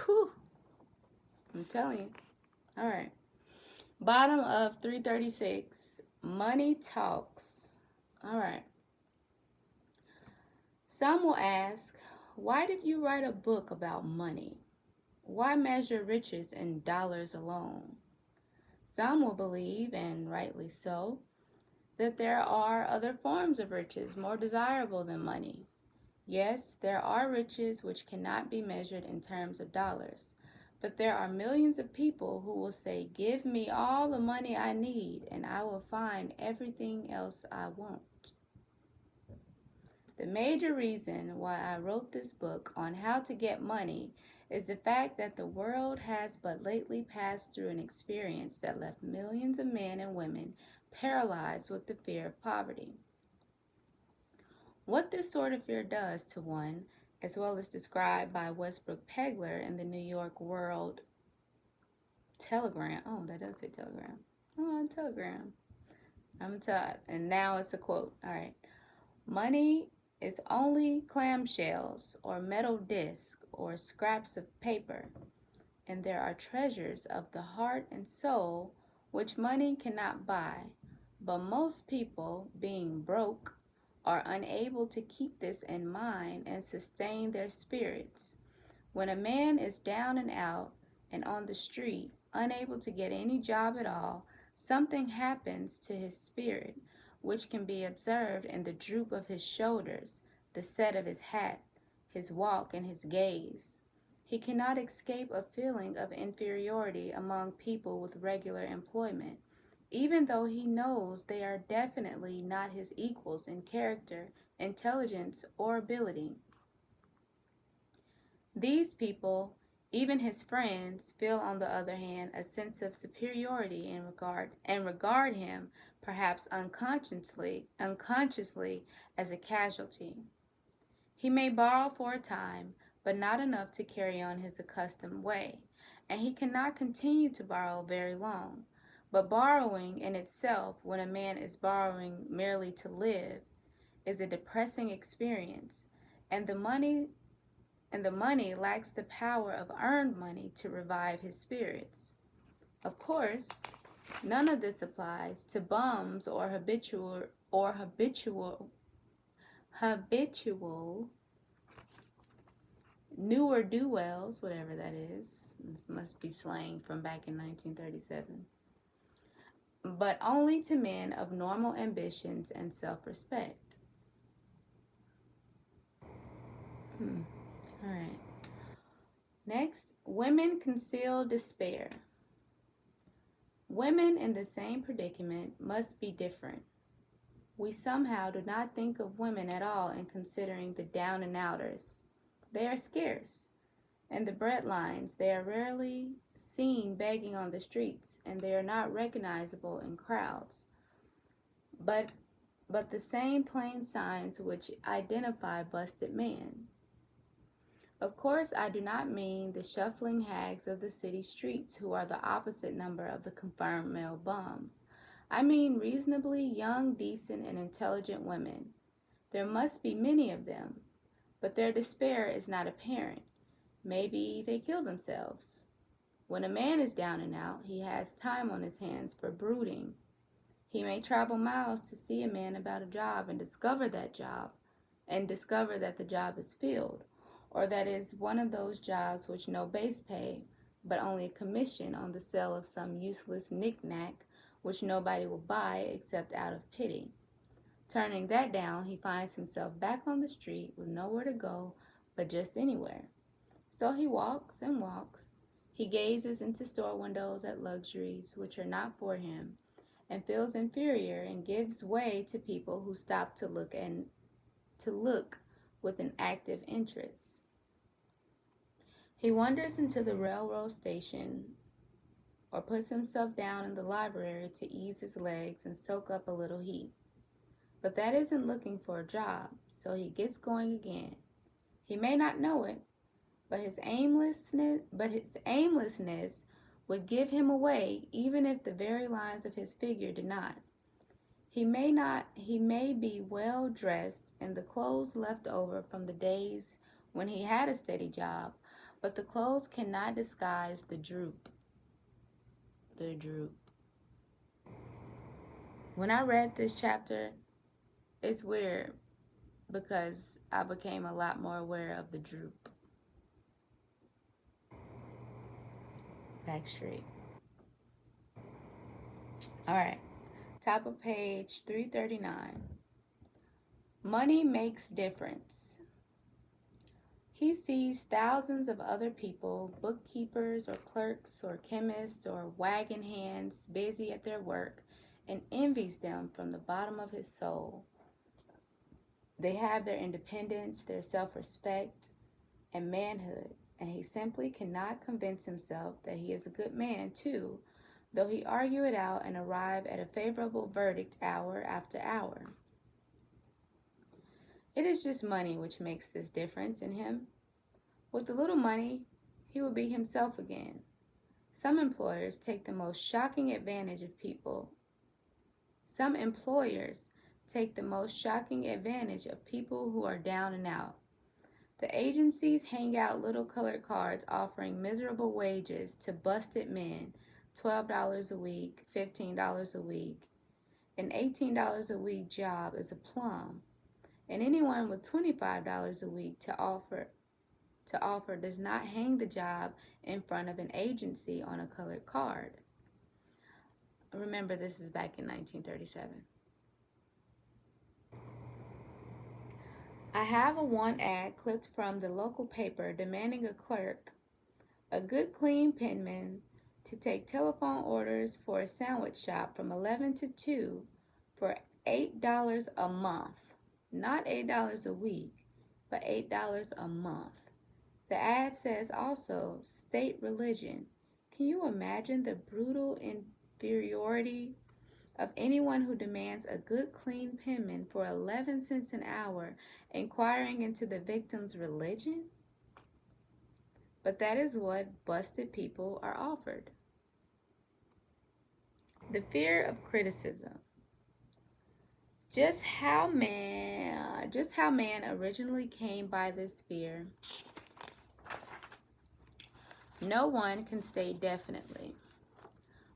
whew, I'm telling you. All right. Bottom of 336. Money talks. All right. Some will ask, why did you write a book about money? Why measure riches in dollars alone? Some will believe, and rightly so, that there are other forms of riches more desirable than money. Yes, there are riches which cannot be measured in terms of dollars, But there are millions of people who will say, "Give me all the money I need, and I will find everything else I want." The major reason why I wrote this book on how to get money is the fact that the world has but lately passed through an experience that left millions of men and women paralyzed with the fear of poverty. What this sort of fear does to one, as well as described by Westbrook Pegler in the New York World Telegram. Oh, that does say Telegram. Oh, Telegram. And now it's a quote. All right. Money is only clamshells or metal discs or scraps of paper, and there are treasures of the heart and soul which money cannot buy. But most people, being broke, are unable to keep this in mind and sustain their spirits. When a man is down and out and on the street, unable to get any job at all, something happens to his spirit, which can be observed in the droop of his shoulders, the set of his hat, his walk, and his gaze. He cannot escape a feeling of inferiority among people with regular employment, even though he knows they are definitely not his equals in character, intelligence, or ability. These people, even his friends, feel on the other hand a sense of superiority in regard him, perhaps unconsciously as a casualty. He may borrow for a time, but not enough to carry on his accustomed way, and he cannot continue to borrow very long. But borrowing in itself, when a man is borrowing merely to live, is a depressing experience, and the money lacks the power of earned money to revive his spirits. Of course, none of this applies to bums or habitual ne'er-do-wells, whatever that is. This must be slang from back in 1937. But only to men of normal ambitions and self-respect. All right. Next, women conceal despair. Women in the same predicament must be different. We somehow do not think of women at all in considering the down and outers. They are scarce. And the bread lines, they are rarely seen begging on the streets, and they are not recognizable in crowds. But the same plain signs which identify busted men. Of course, I do not mean the shuffling hags of the city streets who are the opposite number of the confirmed male bums. I mean reasonably young, decent, and intelligent women. There must be many of them, but their despair is not apparent. Maybe they kill themselves. When a man is down and out, he has time on his hands for brooding. He may travel miles to see a man about a job and discover that the job is filled, or that is one of those jobs which no base pay, but only a commission on the sale of some useless knick-knack which nobody will buy except out of pity. Turning that down, he finds himself back on the street with nowhere to go but just anywhere. So he walks and walks. He gazes into store windows at luxuries which are not for him, and feels inferior and gives way to people who stop to look with an active interest. He wanders into the railroad station or puts himself down in the library to ease his legs and soak up a little heat. But that isn't looking for a job, so he gets going again. He may not know it, but his aimlessness would give him away even if the very lines of his figure did not. He may be well dressed in the clothes left over from the days when he had a steady job, but the clothes cannot disguise the droop. The droop. When I read this chapter, it's weird because I became a lot more aware of the droop. Backstreet. All right. Top of page 339. Money makes difference. He sees thousands of other people, bookkeepers or clerks or chemists or wagon hands, busy at their work, and envies them from the bottom of his soul. They have their independence, their self-respect, and manhood, and he simply cannot convince himself that he is a good man, too, though he argue it out and arrive at a favorable verdict hour after hour. It is just money which makes this difference in him. With a little money, he will be himself again. Some employers take the most shocking advantage of people. Some employers take the most shocking advantage of people who are down and out. The agencies hang out little colored cards offering miserable wages to busted men, $12 a week, $15 a week. An $18 a week job is a plum, and anyone with $25 a week to offer does not hang the job in front of an agency on a colored card. Remember, this is back in 1937. I have a want ad clipped from the local paper demanding a clerk, a good clean penman, to take telephone orders for a sandwich shop from 11 to 2 for $8 a month. Not $8 a week, but $8 a month. The ad says also, state religion. Can you imagine the brutal inferiority of anyone who demands a good clean penman for 11 cents an hour, inquiring into the victim's religion? But that is what busted people are offered. The fear of criticism. Just how man originally came by this fear, no one can state definitely.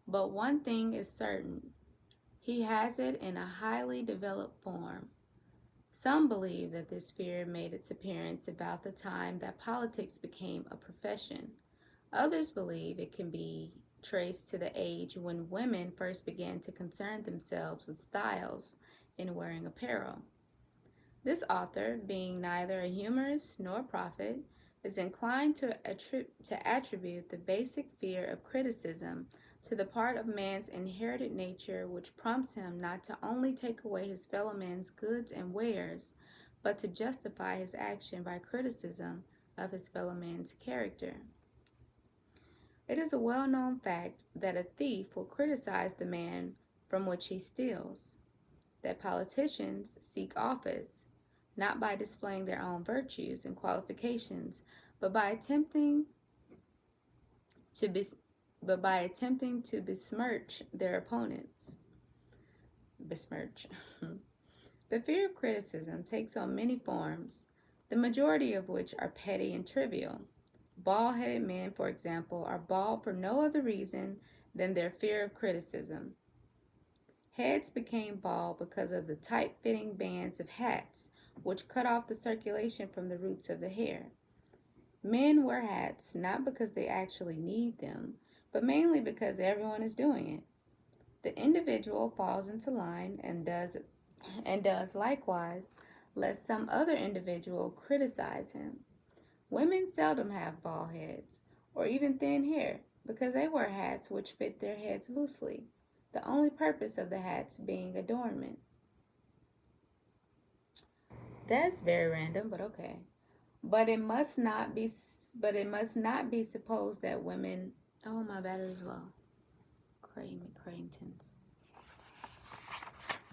But one thing is certain. He has it in a highly developed form. Some believe that this fear made its appearance about the time that politics became a profession. Others believe it can be traced to the age when women first began to concern themselves with styles in wearing apparel. This author, being neither a humorist nor a prophet, is inclined to attribute the basic fear of criticism to the part of man's inherited nature which prompts him not to only take away his fellow man's goods and wares, but to justify his action by criticism of his fellow man's character. It is a well-known fact that a thief will criticize the man from which he steals, that politicians seek office, not by displaying their own virtues and qualifications, but by attempting to besmirch their opponents. Besmirch. The fear of criticism takes on many forms, the majority of which are petty and trivial. Bald-headed men, for example, are bald for no other reason than their fear of criticism. Heads became bald because of the tight-fitting bands of hats, which cut off the circulation from the roots of the hair. Men wear hats not because they actually need them, but mainly because everyone is doing it. The individual falls into line and does likewise, lest some other individual criticize him. Women seldom have bald heads, or even thin hair, because they wear hats which fit their heads loosely, the only purpose of the hats being adornment. That's very random, but okay. But it must not be supposed that women. Oh, my battery's low. Cratons.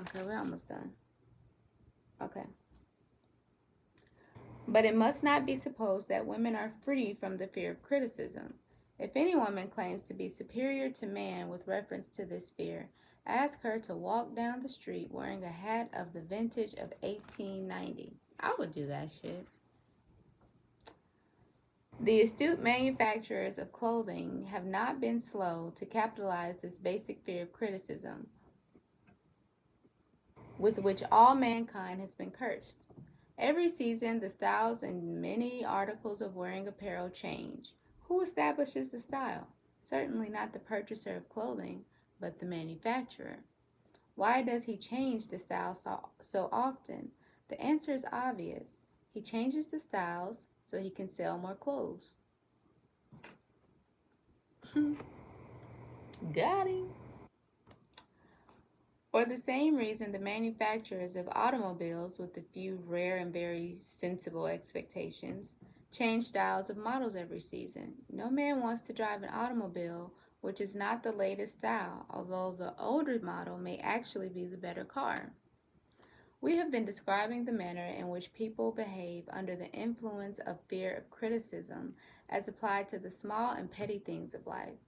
Okay, we're almost done. Okay. But it must not be supposed that women are free from the fear of criticism. If any woman claims to be superior to man with reference to this fear, ask her to walk down the street wearing a hat of the vintage of 1890. I would do that shit. The astute manufacturers of clothing have not been slow to capitalize this basic fear of criticism, with which all mankind has been cursed. Every season, the styles and many articles of wearing apparel change. Who establishes the style? Certainly not the purchaser of clothing, but the manufacturer. Why does he change the style so often? The answer is obvious. He changes the styles so he can sell more clothes. Got him. For the same reason, the manufacturers of automobiles, with a few rare and very sensible expectations, change styles of models every season. No man wants to drive an automobile which is not the latest style, although the older model may actually be the better car. We have been describing the manner in which people behave under the influence of fear of criticism as applied to the small and petty things of life.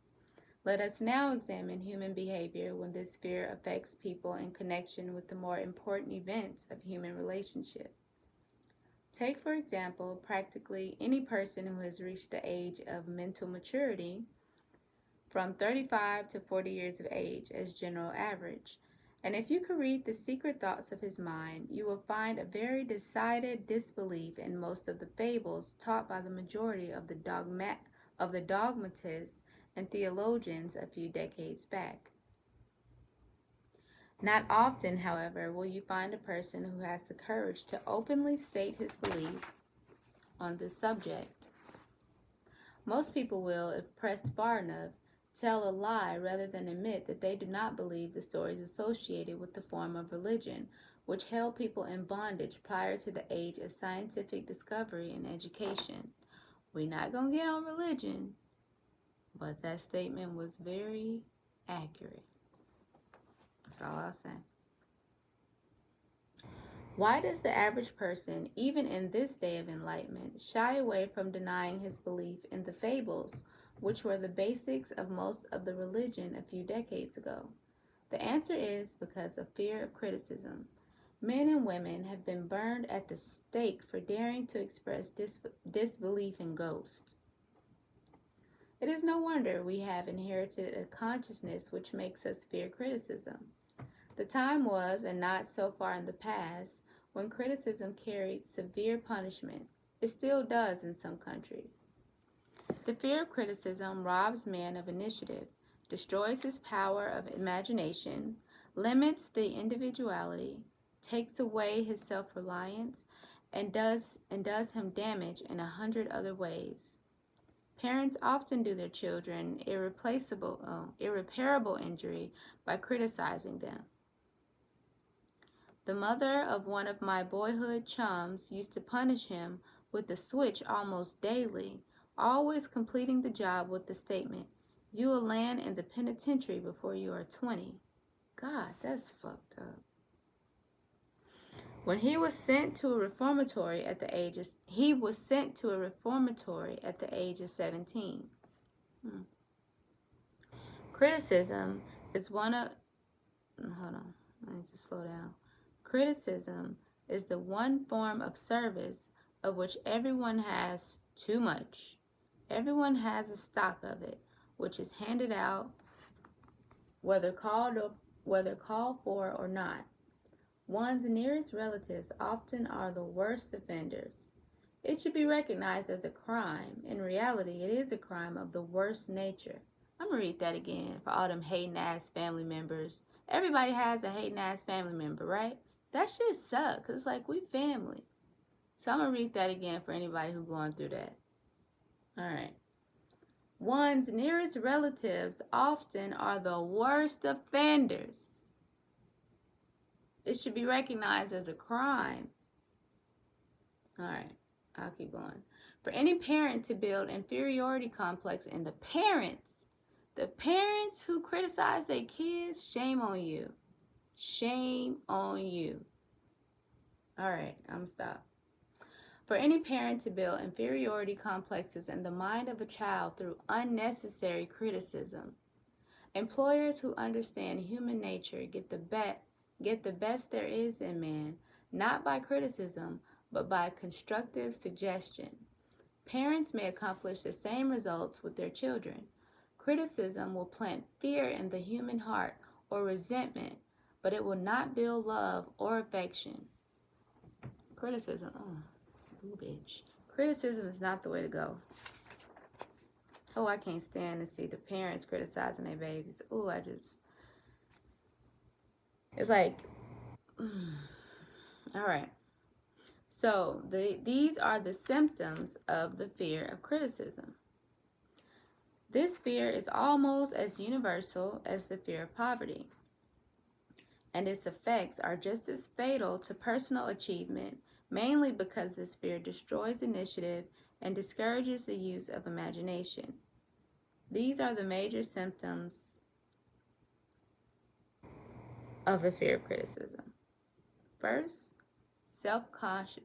Let us now examine human behavior when this fear affects people in connection with the more important events of human relationship. Take, for example, practically any person who has reached the age of mental maturity from 35 to 40 years of age as general average. And if you could read the secret thoughts of his mind, you will find a very decided disbelief in most of the fables taught by the majority of the dogmatists and theologians a few decades back. Not often, however, will you find a person who has the courage to openly state his belief on this subject. Most people will, if pressed far enough, tell a lie rather than admit that they do not believe the stories associated with the form of religion which held people in bondage prior to the age of scientific discovery and education. We're not going to get on religion, but that statement was very accurate. That's all I'll say. Why does the average person, even in this day of enlightenment, shy away from denying his belief in the fables, which were the basics of most of the religion a few decades ago? The answer is because of fear of criticism. Men and women have been burned at the stake for daring to express disbelief in ghosts. It is no wonder we have inherited a consciousness which makes us fear criticism. The time was, and not so far in the past, when criticism carried severe punishment. It still does in some countries. The fear of criticism robs man of initiative, destroys his power of imagination, limits the individuality, takes away his self-reliance, and does him damage in 100 other ways. Parents often do their children irreparable injury by criticizing them. The mother of one of my boyhood chums used to punish him with the switch almost daily, always completing the job with the statement, "You will land in the penitentiary before you are 20. God, that's fucked up. When he was sent to a reformatory at the age of 17. Criticism is one of hold on, I need to slow down. Criticism is the one form of service of which everyone has too much. Everyone has a stock of it, which is handed out whether called for or not. One's nearest relatives often are the worst offenders. It should be recognized as a crime. In reality, it is a crime of the worst nature. I'm going to read that again for all them hating-ass family members. Everybody has a hating-ass family member, right? That shit sucks, because it's like, we family. So I'm going to read that again for anybody who's going through that. All right. One's nearest relatives often are the worst offenders. It should be recognized as a crime. All right, I'll keep going. For any parent to build inferiority complex in the parents who criticize their kids, shame on you. Shame on you. All right, I'm gonna stop. For any parent to build inferiority complexes in the mind of a child through unnecessary criticism. Employers who understand human nature get the best there is in man, not by criticism, but by constructive suggestion. Parents may accomplish the same results with their children. Criticism will plant fear in the human heart or resentment, but it will not build love or affection. Criticism, boo bitch. Criticism is not the way to go. Oh, I can't stand to see the parents criticizing their babies. Oh, it's like, all right. So these are the symptoms of the fear of criticism. This fear is almost as universal as the fear of poverty, and its effects are just as fatal to personal achievement, mainly because this fear destroys initiative and discourages the use of imagination. These are the major symptoms of the fear of criticism. First, self-consciousness.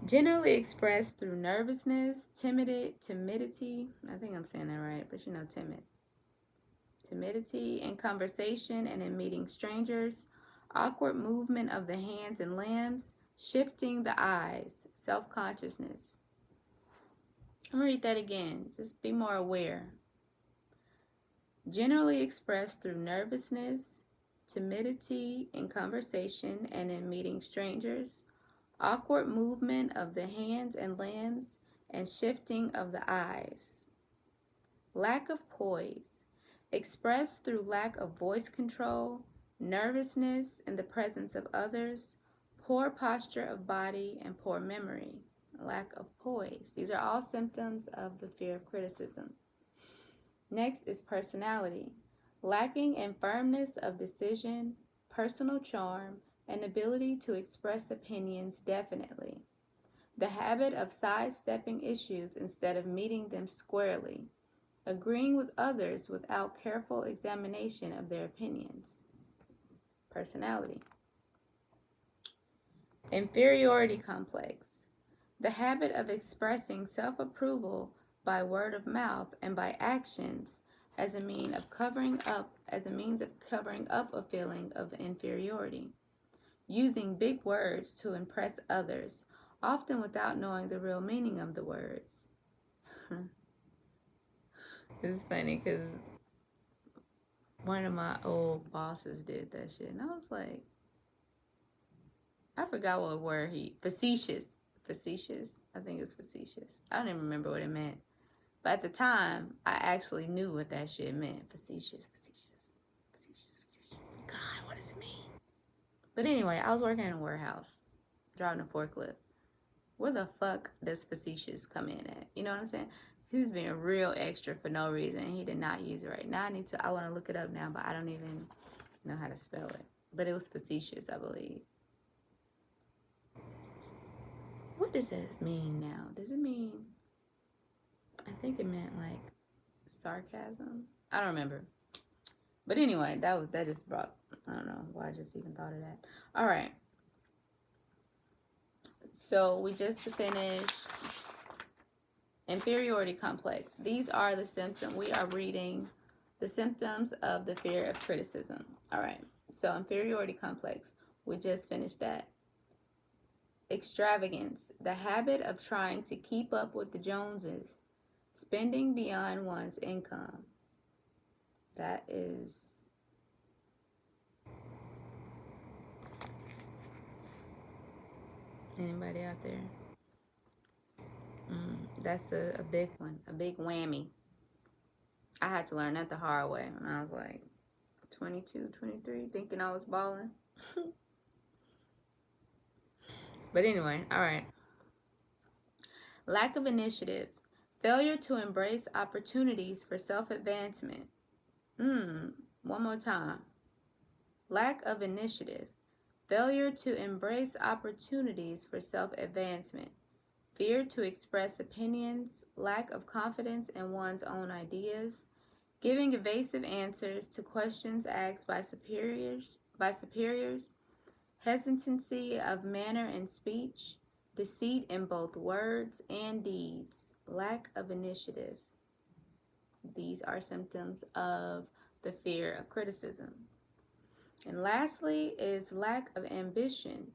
Generally expressed through nervousness, timidity, I think I'm saying that right, but timidity in conversation and in meeting strangers, awkward movement of the hands and limbs, shifting the eyes, self-consciousness. I'm going to read that again. Just be more aware. Generally expressed through nervousness, timidity in conversation and in meeting strangers, awkward movement of the hands and limbs, and shifting of the eyes. Lack of poise, expressed through lack of voice control, nervousness in the presence of others, poor posture of body, and poor memory. Lack of poise. These are all symptoms of the fear of criticism. Next is personality. Lacking in firmness of decision, personal charm, and ability to express opinions definitely. The habit of sidestepping issues instead of meeting them squarely. Agreeing with others without careful examination of their opinions. Personality. Inferiority complex. The habit of expressing self-approval by word of mouth and by actions as a means of covering up a feeling of inferiority. Using big words to impress others, often without knowing the real meaning of the words. It's funny because one of my old bosses did that shit, and I was like, I forgot what word facetious. I think it's facetious. I don't even remember what it meant. But at the time, I actually knew what that shit meant. Facetious. God, what does it mean? But anyway, I was working in a warehouse, driving a forklift. Where the fuck does facetious come in at? You know what I'm saying? He was being real extra for no reason. He did not use it right. Now I want to look it up now, but I don't even know how to spell it. But it was facetious, I believe. What does it mean now? Does it mean, I think it meant like sarcasm. I don't remember. But anyway, that just brought, I don't know why I just even thought of that. All right. So we just finished inferiority complex. These are the symptoms. We are reading the symptoms of the fear of criticism. All right. So inferiority complex. We just finished that. Extravagance, the habit of trying to keep up with the Joneses, spending beyond one's income. That is anybody out there? That's a big one, a big whammy. I had to learn that the hard way when I was like 22, 23, thinking I was balling. But anyway, all right. Lack of initiative, failure to embrace opportunities for self-advancement. One more time. Lack of initiative, failure to embrace opportunities for self-advancement, fear to express opinions, lack of confidence in one's own ideas, giving evasive answers to questions asked by superiors, hesitancy of manner and speech, deceit in both words and deeds, lack of initiative. These are symptoms of the fear of criticism. And lastly is lack of ambition,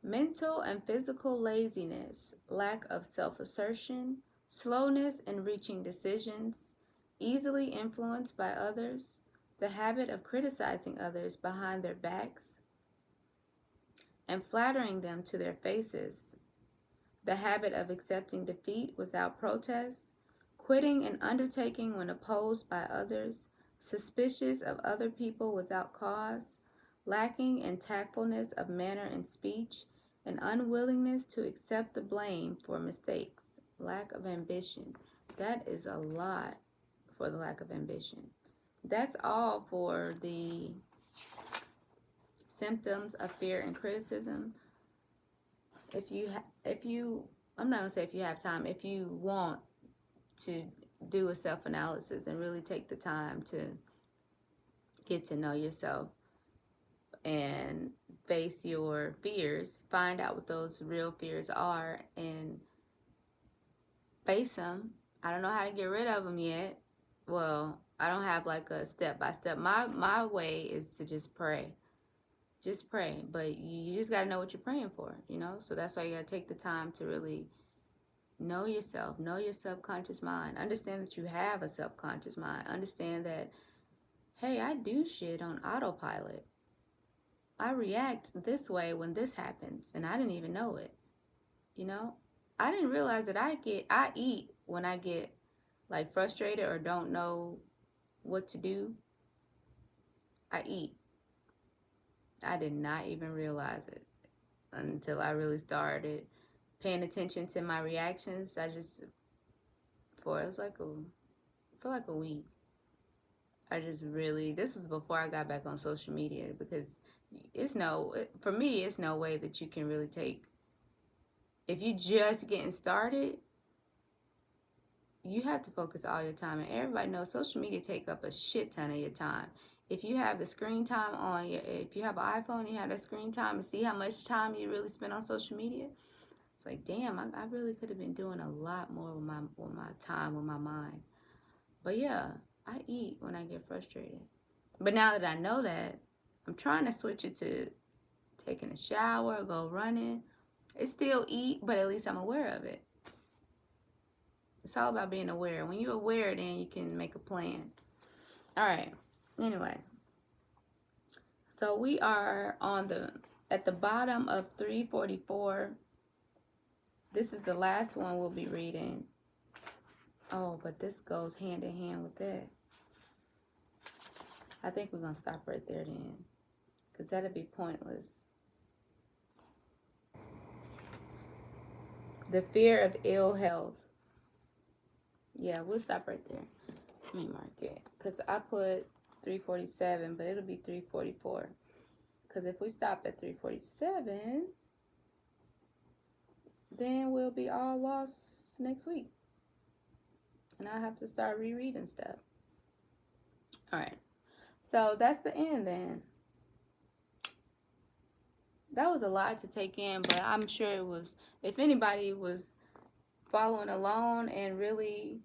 mental and physical laziness, lack of self-assertion, slowness in reaching decisions, easily influenced by others, the habit of criticizing others behind their backs and flattering them to their faces, the habit of accepting defeat without protest, quitting an undertaking when opposed by others, suspicious of other people without cause, lacking in tactfulness of manner and speech, an unwillingness to accept the blame for mistakes, lack of ambition. That is a lot for the lack of ambition. That's all for the symptoms of fear and criticism. I'm not gonna say if you have time, if you want to do a self-analysis and really take the time to get to know yourself and face your fears, find out what those real fears are and face them. I don't know how to get rid of them yet. Well, I don't have like a step-by-step. My way is to just pray. Just pray, but you just got to know what you're praying for, So that's why you got to take the time to really know yourself, know your subconscious mind. Understand that you have a subconscious mind. Understand that, hey, I do shit on autopilot. I react this way when this happens, and I didn't even know it, I didn't realize that I eat when I get like frustrated or don't know what to do. I eat. I did not even realize it until I really started paying attention to my reactions. For like a week, this was before I got back on social media, because for me, it's no way that you can really if you just getting started, you have to focus all your time. And everybody knows social media take up a shit ton of your time. If you have the screen time if you have an iPhone, you have that screen time, and see how much time you really spend on social media. It's like, damn, I really could have been doing a lot more with my time, with my mind. But yeah, I eat when I get frustrated. But now that I know that, I'm trying to switch it to taking a shower, go running. It's still eat, but at least I'm aware of it. It's all about being aware. When you're aware, then you can make a plan. All right. Anyway, so we are at the bottom of 344. This is the last one we'll be reading. Oh, but this goes hand in hand with that. I think we're going to stop right there then, because that'd be pointless. The fear of ill health. Yeah, we'll stop right there. Let me mark it, because I put 347, but it'll be 344. Because if we stop at 347, then we'll be all lost next week. And I'll have to start rereading stuff. All right. So that's the end then. That was a lot to take in, but I'm sure it was, if anybody was following along and really,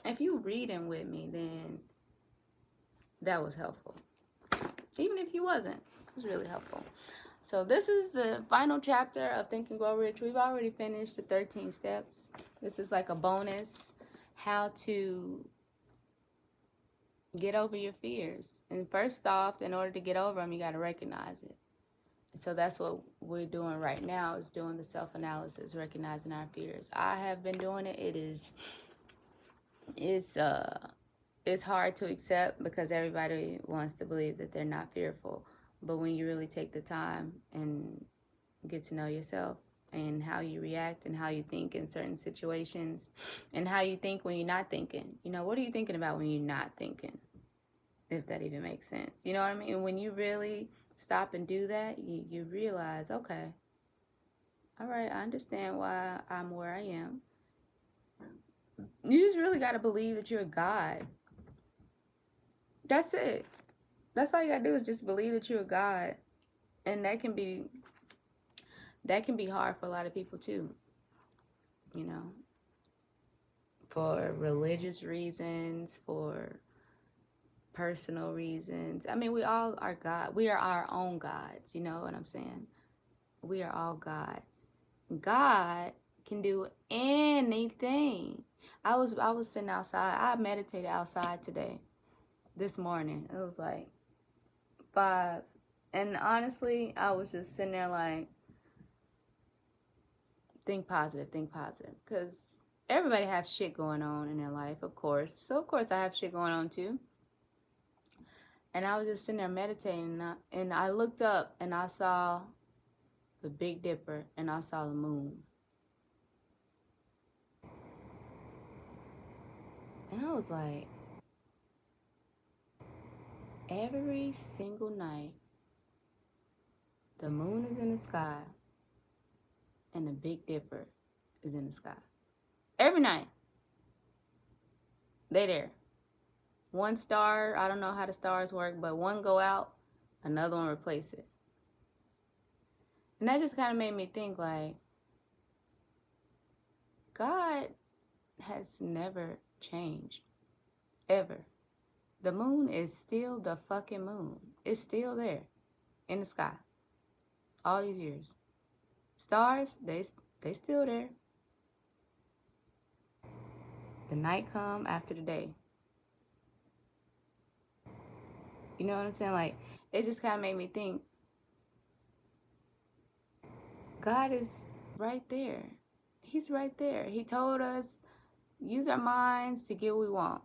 if you reading with me, then that was helpful. Even if you wasn't, it was really helpful. So this is the final chapter of Think and Grow Rich. We've already finished the 13 steps. This is like a bonus, how to get over your fears. And first off, in order to get over them, you got to recognize it. And so that's what we're doing right now, is doing the self-analysis, recognizing our fears. I have been doing it. It's hard to accept, because everybody wants to believe that they're not fearful. But when you really take the time and get to know yourself and how you react and how you think in certain situations and how you think when you're not thinking. What are you thinking about when you're not thinking? If that even makes sense. You know what I mean? When you really stop and do that, you realize, okay, all right, I understand why I'm where I am. You just really got to believe that you're a God. That's it. That's all you got to do, is just believe that you're a God. And that can be hard for a lot of people too. For religious reasons, for personal reasons. I mean, we all are God. We are our own gods. You know what I'm saying? We are all gods. God can do anything. I was sitting outside. I meditated outside this morning. It was like 5. And honestly, I was just sitting there like, think positive. Because everybody has shit going on in their life, of course. So, of course, I have shit going on too. And I was just sitting there meditating, and I looked up and I saw the Big Dipper and I saw the moon. And I was like, every single night, the moon is in the sky and the Big Dipper is in the sky. Every night. They there. One star, I don't know how the stars work, but one go out, another one replace it. And that just kind of made me think, like, God has never changed, ever. The moon is still the fucking moon. It's still there in the sky all these years. Stars, they still there. The night come after the day. You know what I'm saying? Like, it just kind of made me think, God is right there. He's right there. He told us, use our minds to get what we want.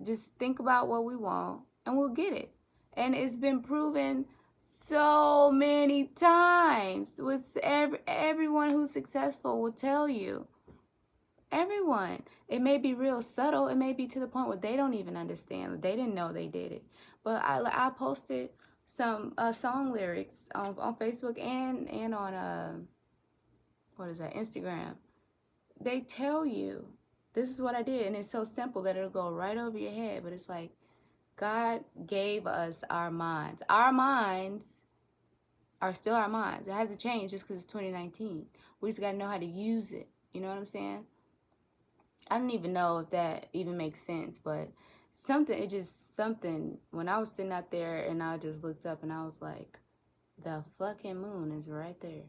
Just think about what we want and we'll get it. And it's been proven so many times. With everyone who's successful will tell you. Everyone. It may be real subtle. It may be to the point where they don't even understand. They didn't know they did it. But I posted some song lyrics on Facebook and on Instagram. They tell you, this is what I did. And it's so simple that it'll go right over your head. But it's like, God gave us our minds. Our minds are still our minds. It hasn't changed just because it's 2019. We just got to know how to use it. You know what I'm saying? I don't even know if that even makes sense. But something, when I was sitting out there and I just looked up and I was like, the fucking moon is right there.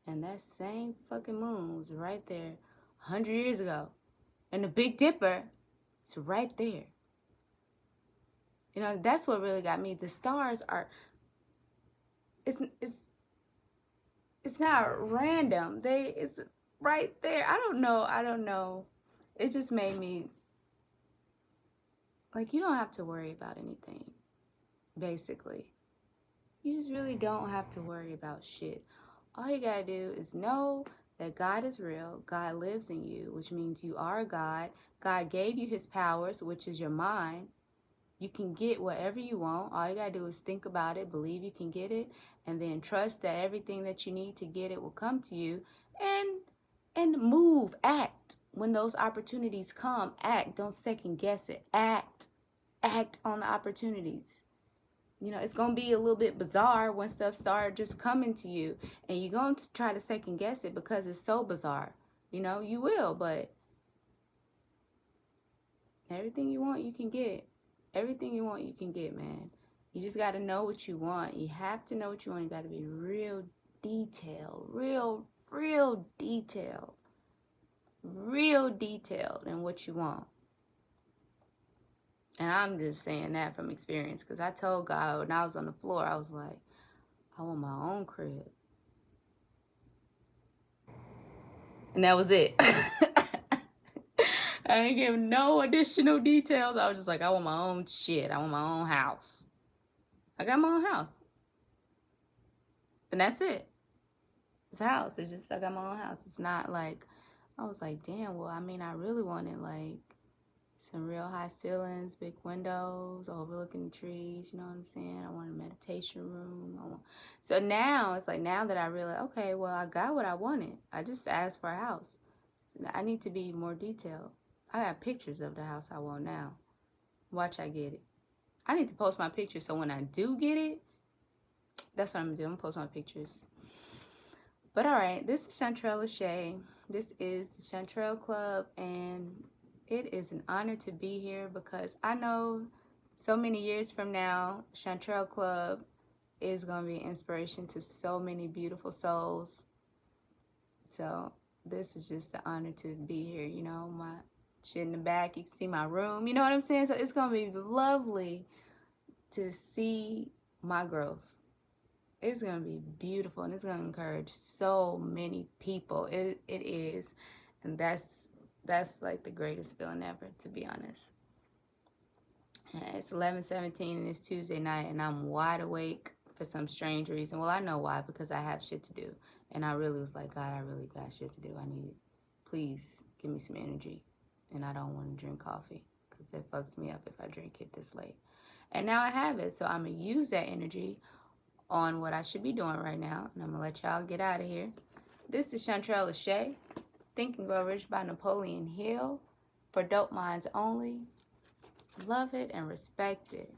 And that same fucking moon was right there 100 years ago. And the Big Dipper is right there. You know, that's what really got me. The stars are, it's not random. It's right there. I don't know. It just made me, like, you don't have to worry about anything, basically. You just really don't have to worry about shit. All you gotta do is know that God is real. God lives in you, which means you are God. God gave you his powers, which is your mind. You can get whatever you want. All you gotta do is think about it, believe you can get it, and then trust that everything that you need to get it will come to you. And move, act. When those opportunities come, act. Don't second guess it. Act on the opportunities. You know, it's going to be a little bit bizarre when stuff starts just coming to you. And you're going to try to second guess it because it's so bizarre. You know, you will, but everything you want, you can get. Everything you want, you can get, man. You just got to know what you want. You have to know what you want. You got to be real detailed. Real detailed. Real detailed in what you want. And I'm just saying that from experience, because I told God when I was on the floor, I was like, I want my own crib. And that was it. I didn't give no additional details. I was just like, I want my own shit. I want my own house. I got my own house. And that's it. It's a house. It's just, I got my own house. It's not like, I was like, damn, well, I mean, I really wanted like some real high ceilings, big windows, overlooking the trees, you know what I'm saying? I want a meditation room. So now, it's like, now that I realize, okay, well, I got what I wanted. I just asked for a house. I need to be more detailed. I got pictures of the house I want now. Watch I get it. I need to post my pictures so when I do get it, that's what I'm going to do. I'm going to post my pictures. But all right, this is Chantrelle Lashae. This is the Chantrelle Club, and it is an honor to be here because I know so many years from now, Chantrelle Club is going to be an inspiration to so many beautiful souls. So this is just an honor to be here. You know, my shit in the back, you can see my room. You know what I'm saying? So it's going to be lovely to see my growth. It's going to be beautiful, and it's going to encourage so many people. It is. And that's like the greatest feeling ever, to be honest. It's 11:17 and it's Tuesday night, and I'm wide awake for some strange reason. Well, I know why, because I have shit to do. And I really was like, God, I really got shit to do. Please give me some energy. And I don't want to drink coffee because it fucks me up if I drink it this late. And now I have it, so I'm going to use that energy on what I should be doing right now. And I'm going to let y'all get out of here. This is Chantrelle Lashae, Think and Grow Rich by Napoleon Hill, for Dope Minds Only. Love it and respect it.